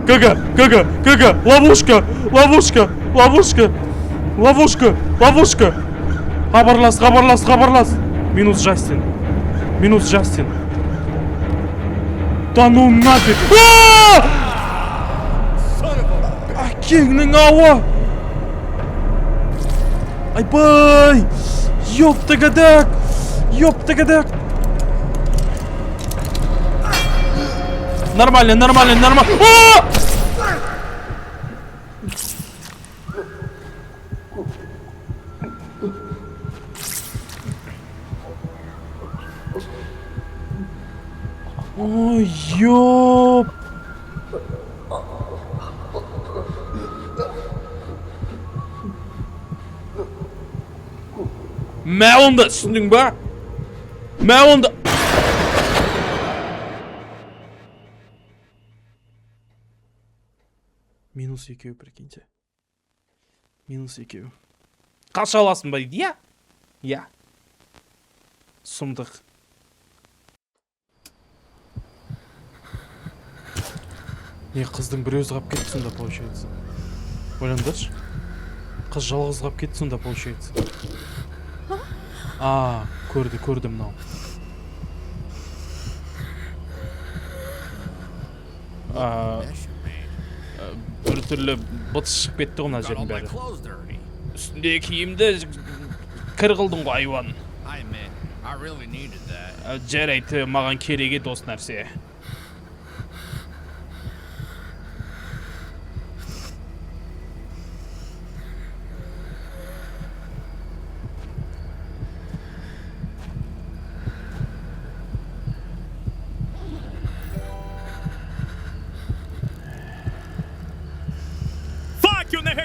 Гага! Ловушка! Хабарлас! Минус Джастин. Да ну нафиг! Әкеңнің ауы! Айбай! Ёптагадак! Нормально! Ой, ёп! Мә онда, түсіндің ба? Мә онда! Минус 2, прикиньте. Минус 2. Қаша аласың ба дейді, иә? Сұмдық. Не, қыздың бір өзі қап кетті сонда, получается. Ойландыршы. Қыз жалғыз қап кетті сонда, получается. Көрді мынау. Бір түрлі бұтыс шығып кетті ғына жердің бәрі. Үстіндегі киімді кір қылдың ғой, айуан. Жарайды, маған керек еді осы нәрсе.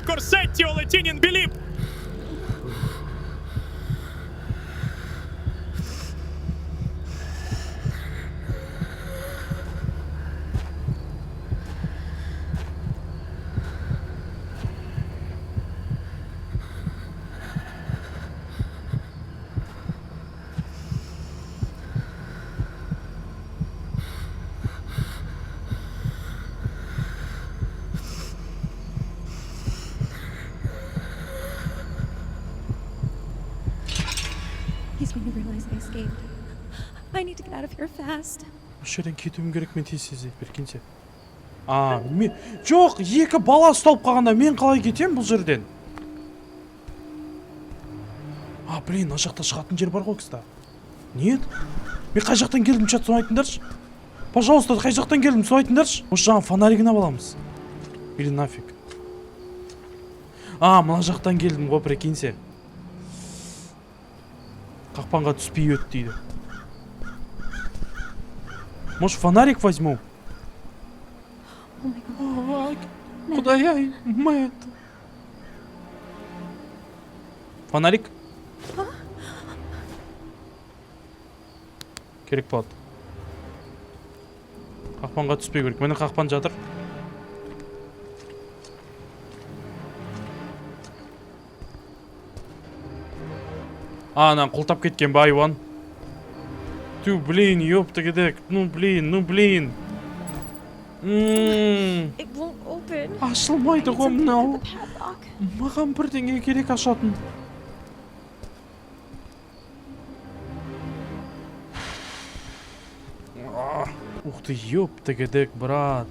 Корсетті, Олетінін Біліп! Please make me realize I escaped. I need to get out of here fast. Осы жерден кетуім керек мен тез прикиньте. Мен жоқ, екі бала ұсталып қалғанда мен қалай кетем бұл жерден? Блин, ана жақта шығатын жер бар ғой, кстати. Нет? Мен қай жақтан келдім, чат, соны айтыңдаршы. Пожалуйста, қай жақтан келдім, соны айтыңдаршы. Осы жаңа фонаригін аламыз. Или нафиг. Мына жақтан келдім ғой, прикиньте. Қақпанға түспей өт дейді. Может, фонарик возьму? Құдай-ай, Мэтт. Фонарик? Керек болады. Қақпанға түспей керек. Менің қақпан жатыр. Анан құлтап кеткен ба айуан. Блин, ёпта кедек. Блин. It won't open. Ашылмайды ғой мынау. Маған бірдеңе керек ашатын. Ух ты, ёпта кедек, брат.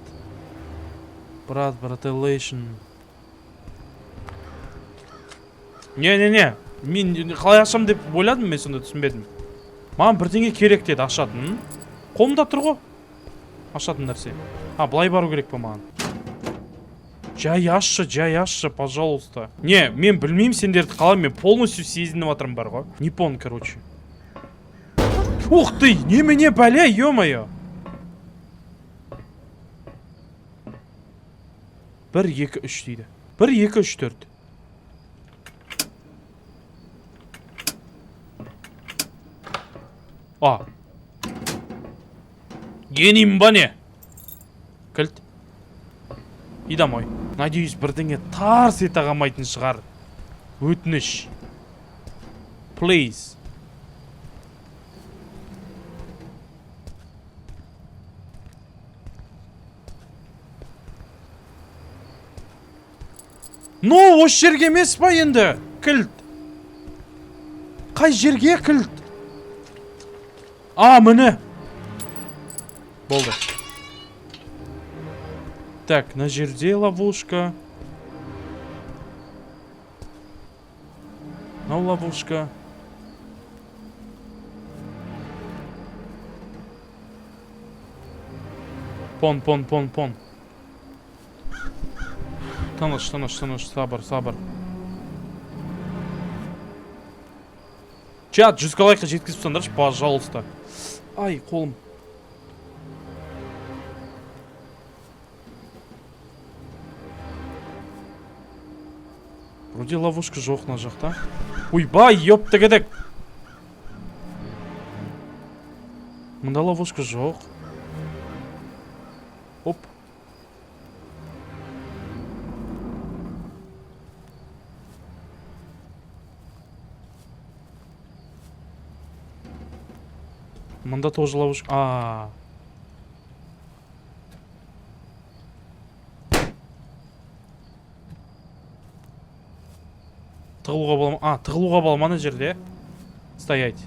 Брателейшн. Не. Мен қалай ашам деп ойладым, мен сонда түсінбедім. Маған бірдеңе керек деді ашатын. Қолымда тұр ғой. Ашатын нәрсе. Былай бару керек па маған? Жай ашшы, пожалуйста. Не, мен білмеймін сендерді қалай, мен полностью сезініп атырым бар ғой. Не пон, короче. Ух ты, немене бәле, ё-моё. 1, 2, 3 дейді. 1, 2, 3, 4. Енеймін ба не? Кілт. И домой. Надеюсь, бірдеңе тарс ете қалмайтын шығар. Өтініш. Please. Осы жерге емес па енді? Кілт. Қай жерге кілт? Міне. Болды. Так, на жерде ловушка. Ловушка. Пон. Тыныш, сабыр. Чат, 100 лайкқа жеткізіп тастаңдаршы, пожалуйста. Ай, қолым. Вроде ловушка жоқ мына жақта. Ойбай, ёпта кедек. Мында ловушка жоқ. Оп. Мында тоже ловушка. Тығылуға бола ма ана жерде? Стоять.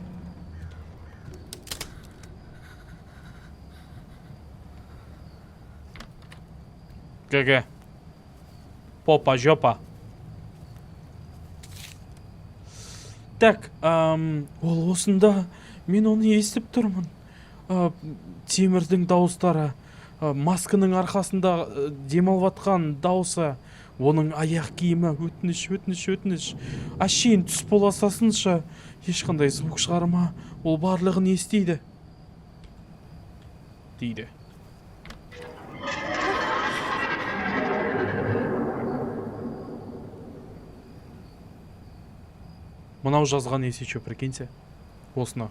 ГГ. Попа, жопа. Так, ол осында. Мен оны естіп тұрмын. Темірдің дауыстары. Маскының арқасында демалып атқан дауысы. Оның аяқ киімі. Өтініш. Әшейін түс бола сасынша. Ешқандай звук шығарма. Ол барлығын естиді. Дейді. Мынау жазған есе чё, прикиньте. Осыны.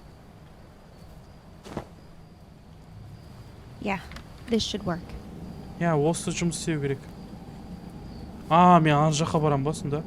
Yeah, this should work. Осы жұмыс істеу керек. Мен ана жаққа барам ба сонда?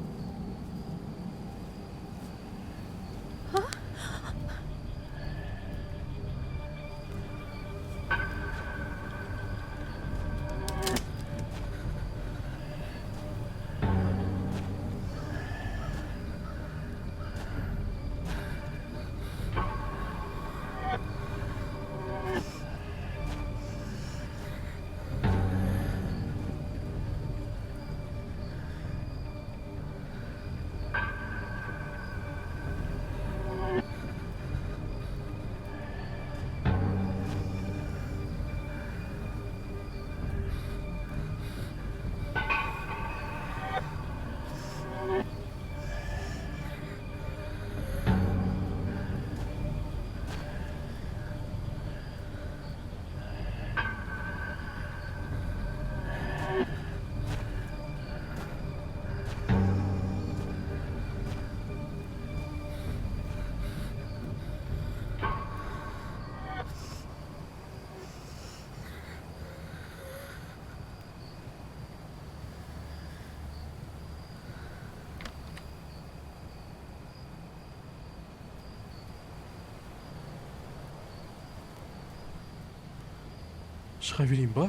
Шыға берейін ба?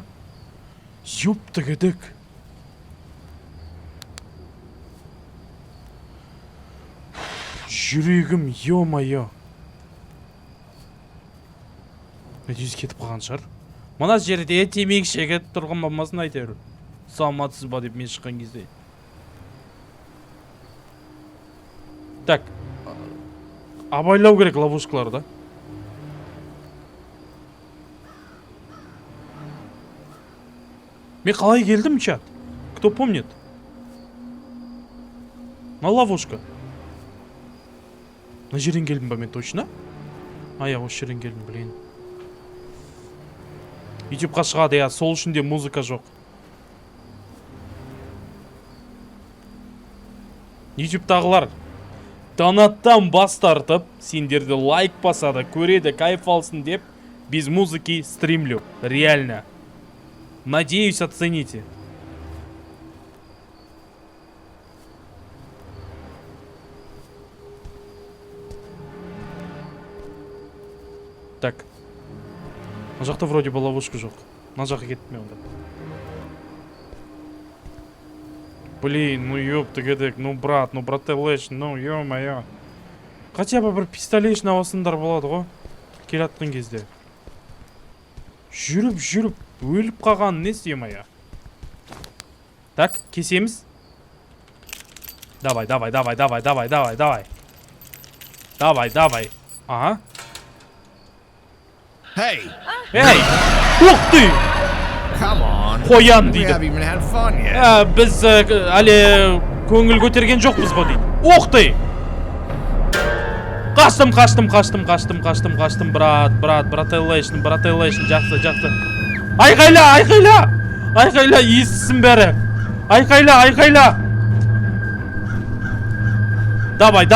Ёпты кедік. Жүрегім, ё-майо. Надеюсь, кетіп қалған шығар. Мына жерде темекі шегіп тұрған болмасын әйтеуір. Саламатсыз ба деп мен шыққан кезде. Так. Абайлау керек ловушкаларды. Мен қалай келдім, чат? Кто помнит? На ловушка. На жерден келдім ба мен точно? Я осы жерден келдім, блин. YouTube'ға шығады, я, сол үшін де музыка жоқ. YouTube'тағылар донаттан бас тартып, сендерді лайк басады, көреді, кайф алсын деп, без музыки стримлю. Реально. Надеюсь, оцените. Так. На жақта вроде бы ловушка жоқ. На жаққа кетпей онда. Блин, ну ёпты кедік, ну брат, ну брателеш, ну ё-моё. Хотя бы бір пистолет авасындар болады ғой. Келатқан кезде. Жүріп, өліп қалған несі ё-моё. Так, кесеміз. Давай. Ага. Hey! Эй! Ух ты! Come on! Қоян We дейді. haven't even had fun yet. Біз әлі көңіл көтерген жоқпыз ғой дейді. Ух ты! Қаштым, брателейшн, жақсы. Айқайла, естісін бәрі. Айқайла. Давай,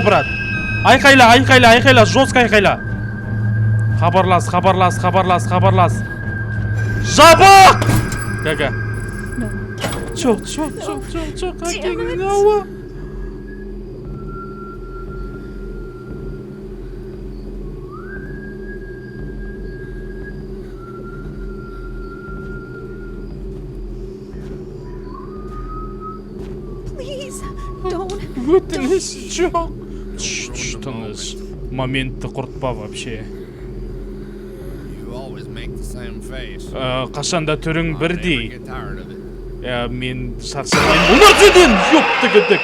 брат. Айқайла, жестко айқайла. Хабарлас. Жабық! Кака. Жоқ. Please, don't. Өтініш жоқ. Тыныш. Моментті құртпа вообще. You always make the same face. Қашанда түрің I бірдей. never get tired of it. Мен шаршамайым. Бұл нәрседен жоқты кеттік.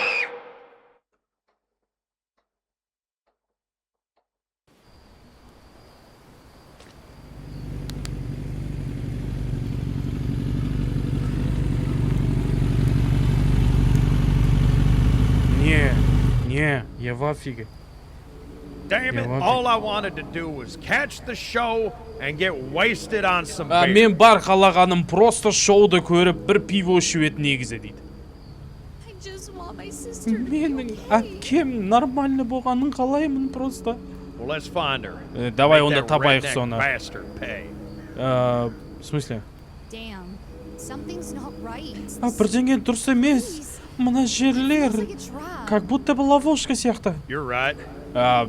Не, я в афиге. Damn it, Yeah, all I wanted to do was catch the show and get wasted on some beer. Мен бар қалағаным просто шоуды көріп бір пиво ішу еді негізі дейді. I just want my sister to be Менің okay. әпкем нормально болғанын қалаймын просто. Well, let's find her. Давай Make онда that табайық redneck соны. bastard pay. В смысле? Damn, something's not right. Бірдеңе дұрыс емес. Please. Мына жерлер Feels like a trap. как будто бы ловушка сияқты. You're right.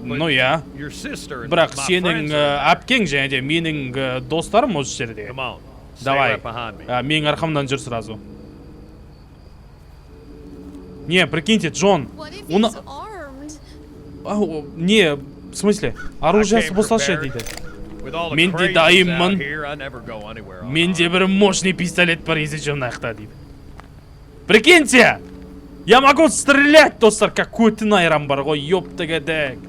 Ну я. Your sister and Бірақ my сенің friends are- әпкең және де менің достарым осы жерде. Come on. Stay Давай. right behind me. Менің арқамнан жүр сразу. Не, прикиньте, Джон. What if Оны... he's armed? Не, в смысле, оружиясы болсашы дейді. With all the Мен де crazies дайынмын. out here, I never go anywhere on Менде бір мощный пистолет бар, если что, нахта дейді. Прикиньте! Я могу стрелять, достар, как көтін айран бар ғой, ёптыгедек.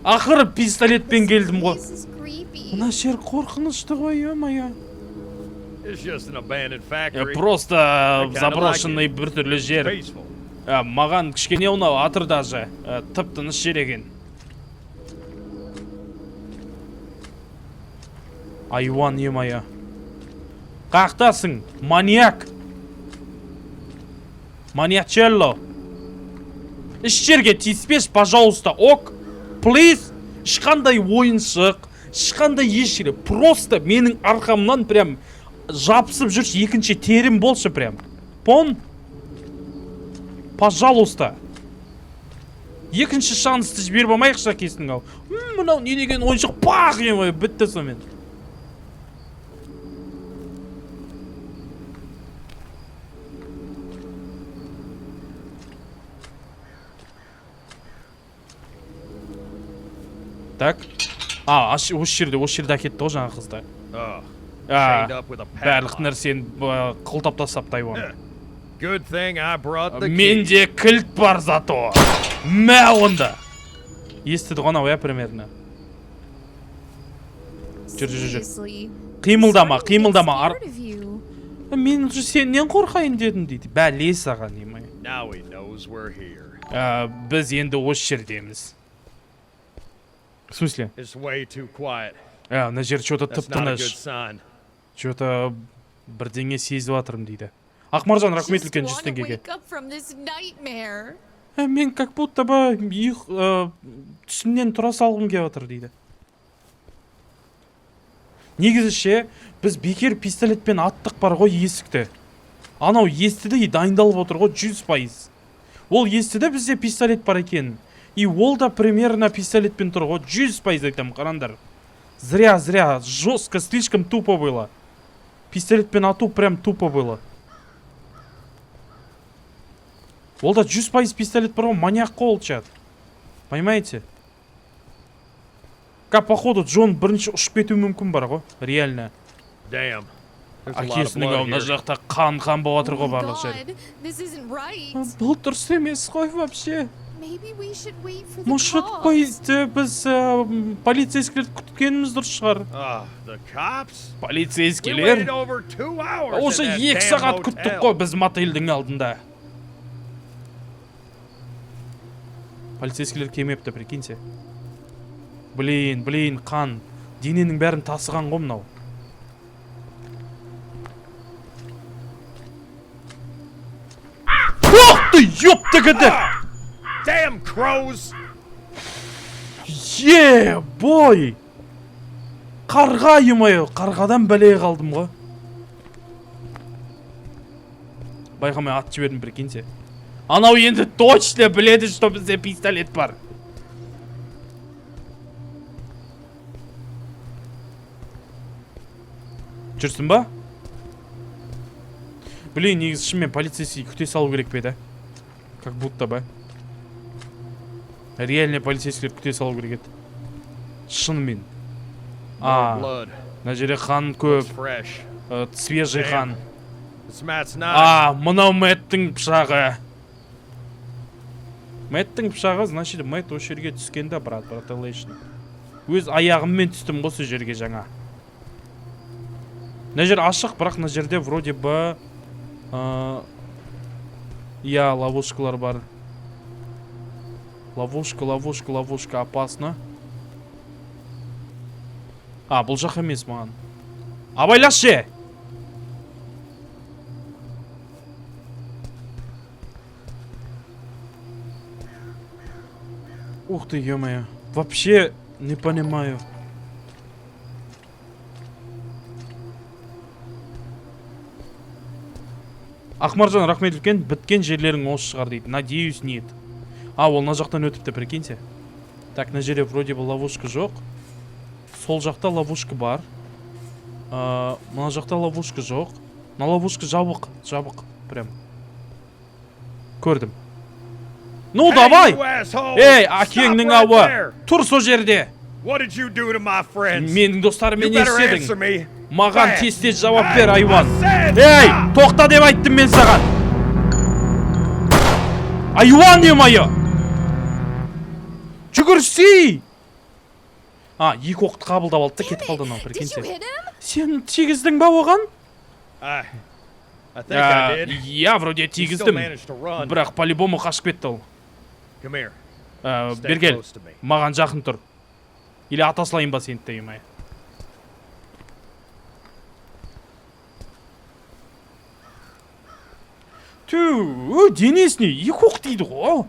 Ақыры пистолетпен келдім ғой. This is creepy. Мына жер қорқынышты ғой, ё-моё. It's just an abandoned factory. Просто заброшенный бір түрлі жер. Peaceful. Маған кішкене ұнау атыр даже. Тып-тыныш жер екен. Айуан, ё-моё. Қақтасың, маньяк. Маньячелло. Іш жерге тиіспеш, пожалуйста, ок. Плиз. Ешқандай ойыншық, ешқандай ешкері. Просто менің арқамнан прям жапсып жүрші, екінші терім болшы прям. Пон? Пожалуйста. Екінші шансты жіберіп алмайықша кесің ау. Мынау не деген ойыншық, пақ, ё-моё, бітті сонымен. Так. Осы жерде әкетті ғой жаңа қызды. Chained up with a Барлық padlock. нәрсені қылтап тастапты айуан. Good thing I brought the key. Менде кілт бар зато. Мә онда. Естіді ғой анау, примерно. Жүр. Seriously. Қимылдама. Scared of you. Мен уже сенен қорқайын дедім дейді. Бәле саған немай. Now he knows we're here. Біз енді осы жердеміз. В смысле? It's way too quiet. Мына жер что-то That's not a good тып-тыныш. sign. Что-то бірдеңе сезіп жатырмын дейді. Ақмаржан, рахмет Just үлкен want 100 to теңгеге. wake up from this nightmare. Мен как будто бы түсімнен тұра салғым келіп жатыр дейді. Негізіше біз бекер пистолетпен аттық бар ғой есікті. Анау естіді и дайындалып отыр ғой 100%. Ол естіді бізде пистолет бар екен. И ол да примерно пистолетпен тұр ғой 100% айтам, қарандар. Зря, жестко, слишком тупо было. Пистолетпен ату прям тупо было. Ол да 100% пистолет бар ғой, маньяк қой ол чат. Понимаете? Походу Джон бірінші ұшып кетуі мүмкін бар ғой, реально. Damn. There's a lot of Әкесінің blood мына here. жақта қан болып жатыр Oh ғой my барлық жер. God, this isn't right. Бұл дұрыс емес қой вообще. Maybe we should wait for the Может cops. біз полицейскілерді күткеніміз дұрыс шығар. The cops? We Полицейскілер waited over 2 hours осы in that 2 damn сағат күттік hotel. қой біз мотельдің алдында. Полицейскілер келмепті, прикиньте. Блин, қан. Дененің бәрін тасыған ғой мынау. Ох ты, ёптігіді! Damn crows! Бой! Қарға емайы, қарғадан бәлеге қалдым ғой. Байқамай ат жібердім, прикиньте. Анау енді точно біледі, что бізде пистолет бар. Жүрсің ба? Блин, негізі шынымен полицейский күте салу керек пе еді? Как будто бы. Реально полицейскілер күте салу керек еді. Шынымен. Blood. Мына жерде қан көп. It's fresh. Свежий қан. It's Matt's knife. Мынау Мэттің пышағы. Мэттің пышағы, значит, Мэтт осы жерге түскенде, брателейшн. Өз аяғыммен түстім осы жерге жаңа. Мына жер ашық, бірақ мына жерде вроде бы ловушкалар бар. Ловушка опасно. Бұл жақ емес маған. Абайлашы! Ух ты, ё-моё. Вообще не понимаю. Ақмаржан, рахмет үлкен, біткен жерлерің осы шығар дейді. Надеюсь, нет. Ол мына жақтан өтіпті, прикиньте. Так, мына жерде вроде бы ловушка жоқ. Сол жақта ловушка бар. Мына жақта ловушка жоқ. Мына ловушка жабық, прям. Көрдім. Ну, давай! Ей, әкеңнің ауы! Тұр со жерде! Менің достарым не істедің? Маған тез жауап бер, айуан. Ей, тоқта деп айттым мен саған. Айуан емайы! Жүгірсей! Екі оқты қабылдап алды да кетіп қалды анау, прикиньте. Сен тигіздің ба оған? Вроде тигіздім. Бірақ по-любому қашып кетті ол. Бергел, маған жақын тұр. Или атасылайын ба сені деймай. Денесіне екі оқ дейді ғой.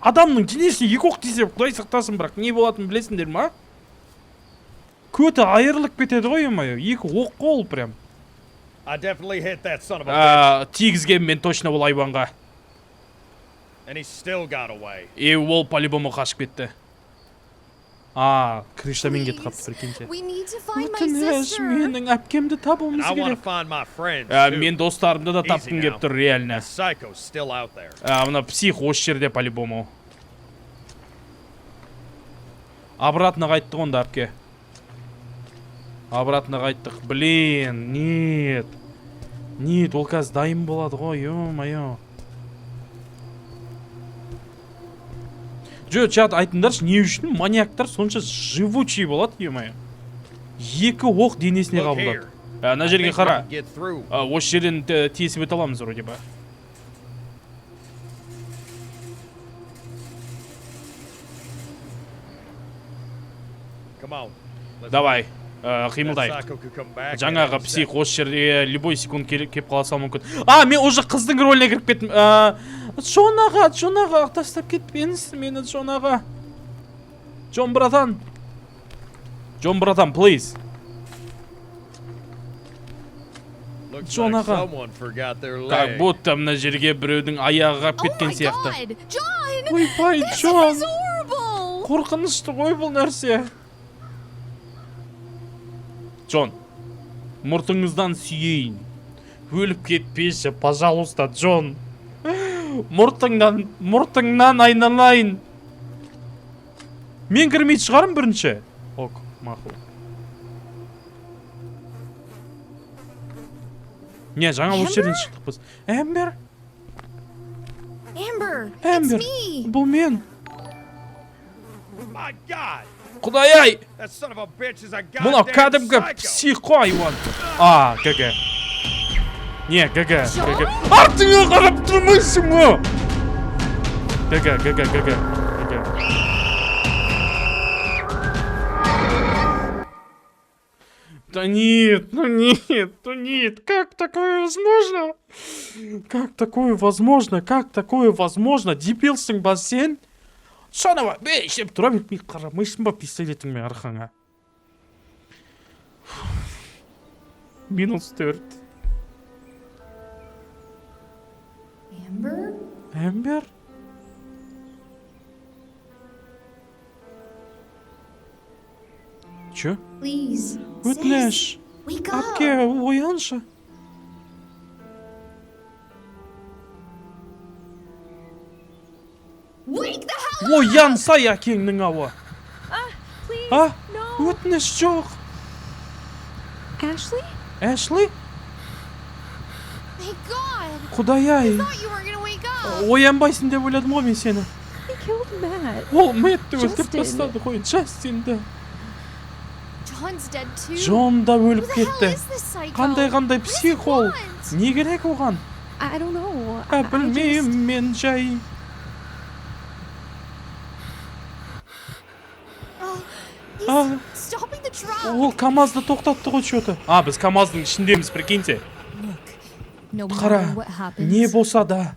Адамның денесіне екі оқ дейсе, құдай сақтасын, бірақ не болатынын білесіңдер ма? Көті айырылып кетеді ғой, емайы. Екі оқ қол прям. Тигізген мен точно ол айбанға. Ол по-любому қашып кетті. Крыштамен кетіп қапты, прикиньте. Менің әпкемді табуымыз керек. Мен достарымды да тапқым кеп тұр, реально. Мына псих осы жерде по-любому. Обратно қайттық онда, әпке. Обратно қайттық. Блин, нет. Нет, ол қазір дайын болады ғой, ё-моё. Жо, чат, айтыңдаршы, не үшін маньяктар сонша живучий болады, ё-моё. 2 оқ денесіне қабылдады. Ана жерге қара. Осы жерден тесіп өте аламыз, вроде ба. Давай, қимылдайық. Жаңағы псих осы жерде любой секунд келіп қаласа мүмкін. Мен уже қыздың рөліне кіріп кеттім. Джон аға, тастап кетпеңіз мені, Джон аға. Джон братан, please. Джон аға. Как будто мына жерге біреудің аяғы қап кеткен сияқты. Ойбай, Джон. Қорқынышты ғой бұл нәрсе. Джон, мұртыңыздан сүйейін. Өліп кетпеші, пожалуйста, Джон. Мұртыңнан айналайын. Мен кірмейді шығарым бірінші. Ок, мақұл. Не, жаңа осы жерден шықтық біз. Эмбер, бұл мен. Құдай-ай! Мұна кәдімгі психо айуан. ГГ. Не, ГГ. Артыңа қарап тұрмайсың мұ! ГГ. Да нет, как такое возможно? Как такое возможно? Дебилсың ба сен? Шанова, бейшеп тұра бермей қарамайсың ба пистолетіңмен арқаңа? -4. Эмбер? Чё? Өтініш, әпке, ояншы. Оянса әкеңнің ауы. Өтініш жоқ. Ashley? Құдай-ай. Оянбайсың деп ойладым ғой мен сені. Ол Мэттті өлтіріп тастады ғой, Джастинді. Джон да өліп кетті. Қандай псих ол? Не керек оған? Білмеймін мен жай. Ол КамАЗды тоқтатты ғой чөті. Біз КамАЗдың ішіндеміз, прикиньте. Қара, не болса да,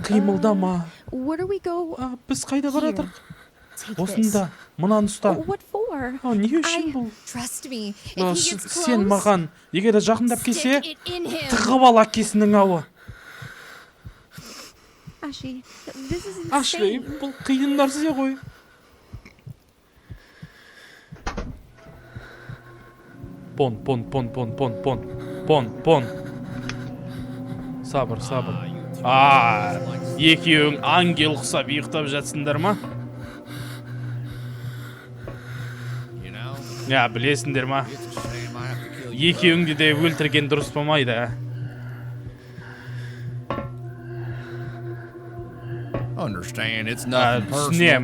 қимылдама. Біз қайда баратырық? Осында, мұнан ұста. Не үшін бұл? Сен маған, егер жақындап келсе, тығып ал әкесінің ауы. Ашли, бұл қиын нәрсе ғой. Пон. Сабыр. Екеуің ангел құсап ұйықтап жатсыңдар ма? Білесіңдер ма? Екеуіңді де өлтірген дұрыс болмайды. Түсінем,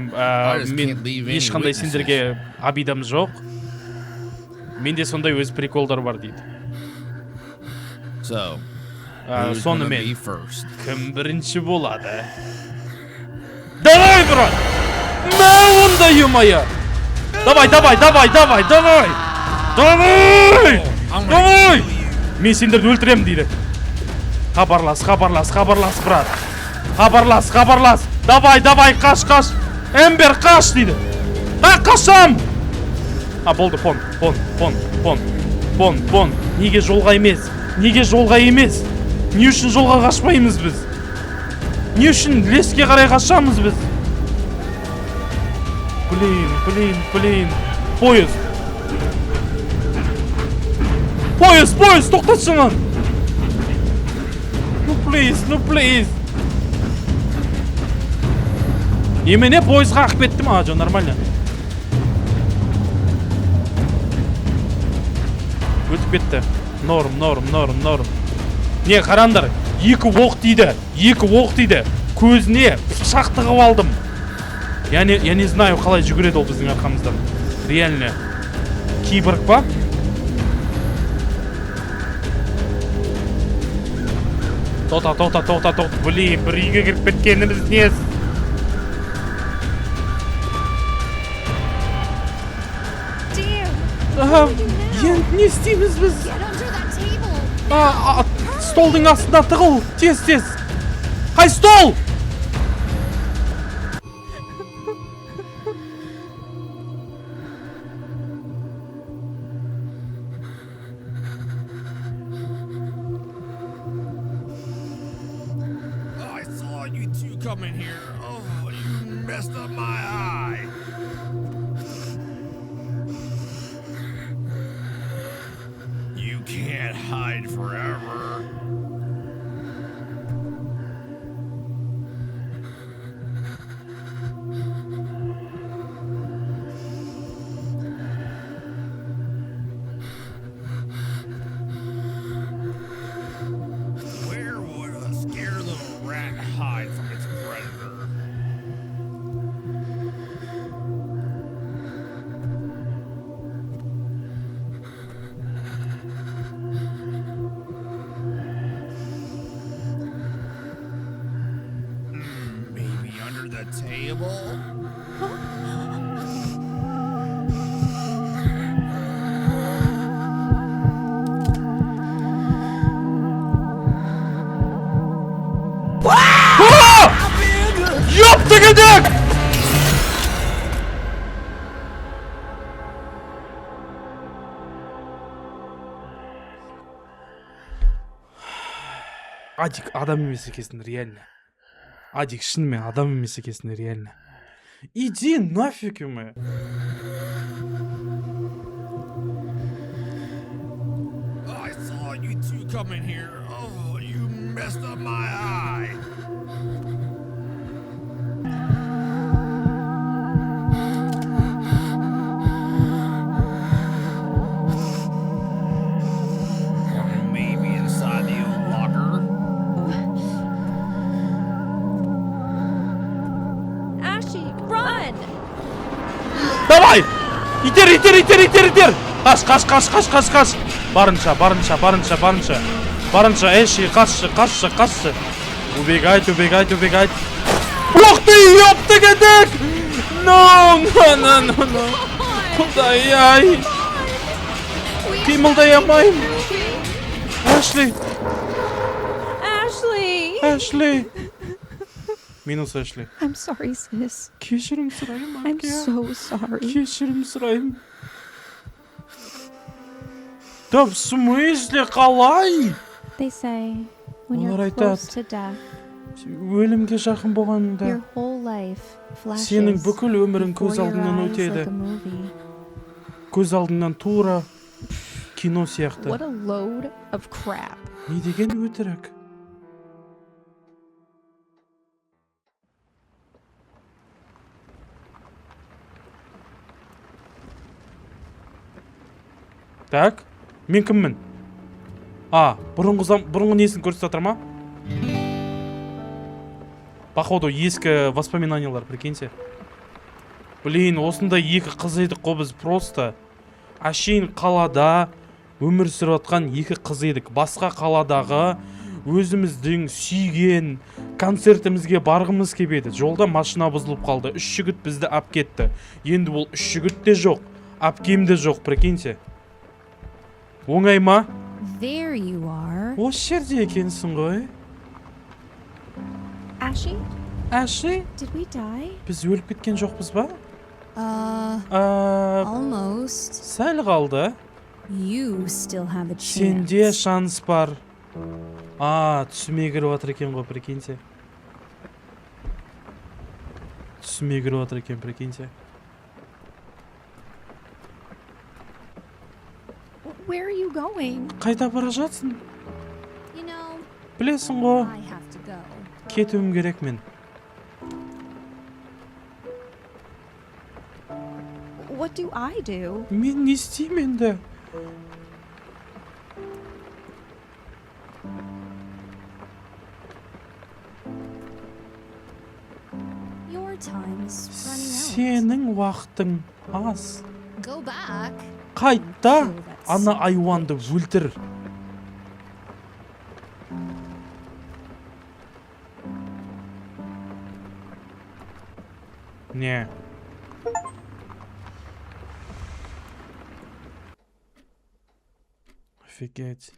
мен ешқандай сендерге обидам жоқ. Менде сондай өз приколдар бар дейді. Сонымен, кім бірінші болады? Давай, брат! Онда, ё-моё! Давай! Мен сендерді өлтірем дейді. Хабарлас, брат. Хабарлас. Давай, қаш. Эмбер, қаш дейді. Қашам! Болды, пон. Неге жолға емес? Не үшін жолға қашпаймыз біз? Не үшін леске қарай қашамыз біз? Блин. Поезд, тоқтатшыңын! Ну, please. Емене поездға ақып кеттім, жо, нормально. Өтіп кетті. Норм. Не, қараңдар. 2 оқ тиді. Көзіне пышақ тығып алдым. Я не знаю, қалай жүгіреді ол біздің арқамыздан. Реально. Киборг па? Тоқта. Блин, бір үйге кіріп кеткеніміз нес. Енді не істейміз біз? Get under that table. Столдың астында тығыл. Тез. Қай стол? I saw you two coming here. Oh, you messed up my eye. You can't hide forever. Where would a scared little rat hide from its predator? Maybe under the table? Ёптыгедек! Адик адам емес екесің, реально. Адик шынымен адам емес екесің, реально. Иди нафиг, ё-моё. I saw you two coming here. Oh, you messed up my eye. Or maybe inside the old locker. Ashy, run! Давай! Итер! Қаш! Барынша, Эши, қашшы! Убегать! Ух ты, ёптыгедек! No! Құдай-ай! Қимылдай алмаймын! Эшли! Минус Эшли. I'm sorry, sis. Кешірім сұраймын, I'm әке. so sorry. Кешірім сұраймын. Да в смысле, қалай? They say when Олар you're close айтады. to death, Өлімге жақын болғанда your whole life сенің flashes бүкіл өмірің before көз your алдыңнан eyes өтеді. like a movie. Көз алдыңнан тура кино сияқты. What a load of crap. Не деген өтірік? Так, мен кіммін? Бұрынғы несін көрсетіп жатыр ма? Походу, ескі воспоминаниялар, прикиньте. Блин, осындай екі қыз едік қой біз просто. Әшейін қалада өмір сүріп жатқан екі қыз едік. Басқа қаладағы өзіміздің сүйген концертімізге барғымыз келіп еді. Жолда машина бұзылып қалды. 3 жігіт бізді ап кетті. Енді ол 3 жігіт те жоқ, апкем де жоқ, прикиньте. Оңай ма? There you are. Осы жерде екенсің ғой. Ashy, did we die? Біз өліп кеткен жоқпыз ба? Almost. Сәл қалды. You still have a chance. Сенде шанс бар. Түсіме кіріп жатыр екен ғой, прикиньте. Түсіме кіріп жатыр екен, прикиньте. Where are you going? Қайда бара жатсың? You know, Білесің ғой, I have to go. кетуім керек мен. What do I do? Мен не істеймін енді? time is running out. Сенің уақытың аз. Go back. Қайта ана айуанды өлтір. Не. Офигеть.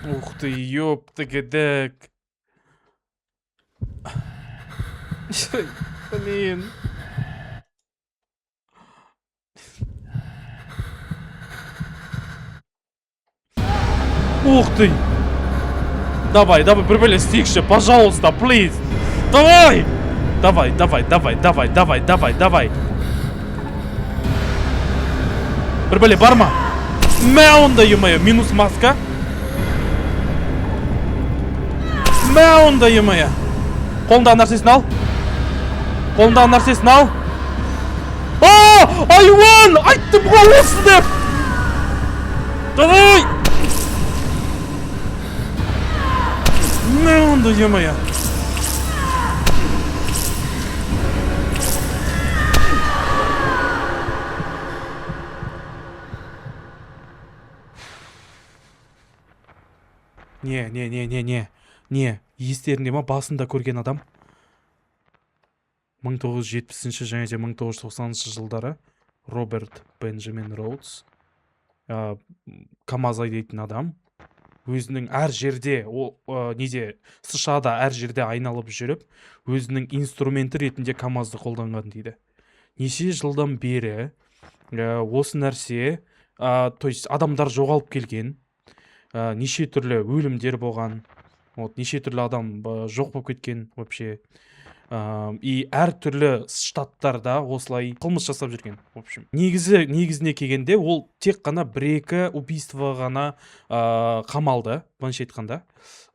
Ух ты, ёптыгедек. Блин. Ух ты! Давай, бір бөле стикші, пожалуйста, please! Давай! Давай! Бір бөле бар ма? Мә онда, ё-моё, минус маска. Мә онда, ё-моё. Қолындағы нәрсесін ал. Айуан! Айттым ғой осы деп! Давай! Не онда, ё-моё. Не. Естерінде ма басында көрген адам? 1970 және де 1990 жылдары Роберт Бенджамин Роудс, КамАЗ айдайтын адам, өзінің әр жерде, США-да әр жерде айналып жүріп, өзінің инструменті ретінде КамАЗды қолданған дейді. Неше жылдан бері осы нәрсе, то есть адамдар жоғалып келген, неше түрлі өлімдер болған, неше түрлі адам жоқ болып кеткен вообще. И әр түрлі штаттарда осылай қылмыс жасап жүрген. В общем, негізіне келгенде ол тек қана 1-2 убийство ғана қамалды, былайша айтқанда.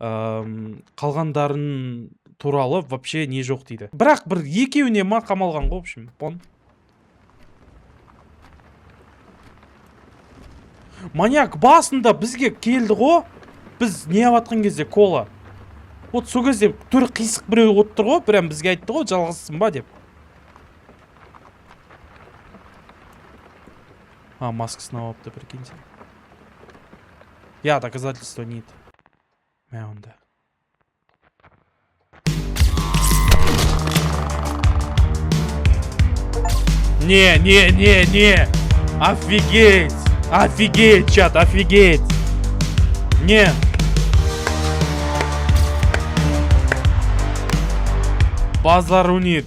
Қалғандарын туралы вообще не жоқ дейді. Бірақ бір екеуіне ма қамалған ғой, в общем, пон. Маньяк басында бізге келді ғой, біз не аватқан кезде кола. Вот сол кезде түрі қисық біреу отыр ғой, прям бізге айтты ғой, жалғызсың ба деп. Маскасын алыпты, прикиньте. Я доказательства нет. Мә онда. Не. Офигеть, чат, офигеть. Не. Базару нет.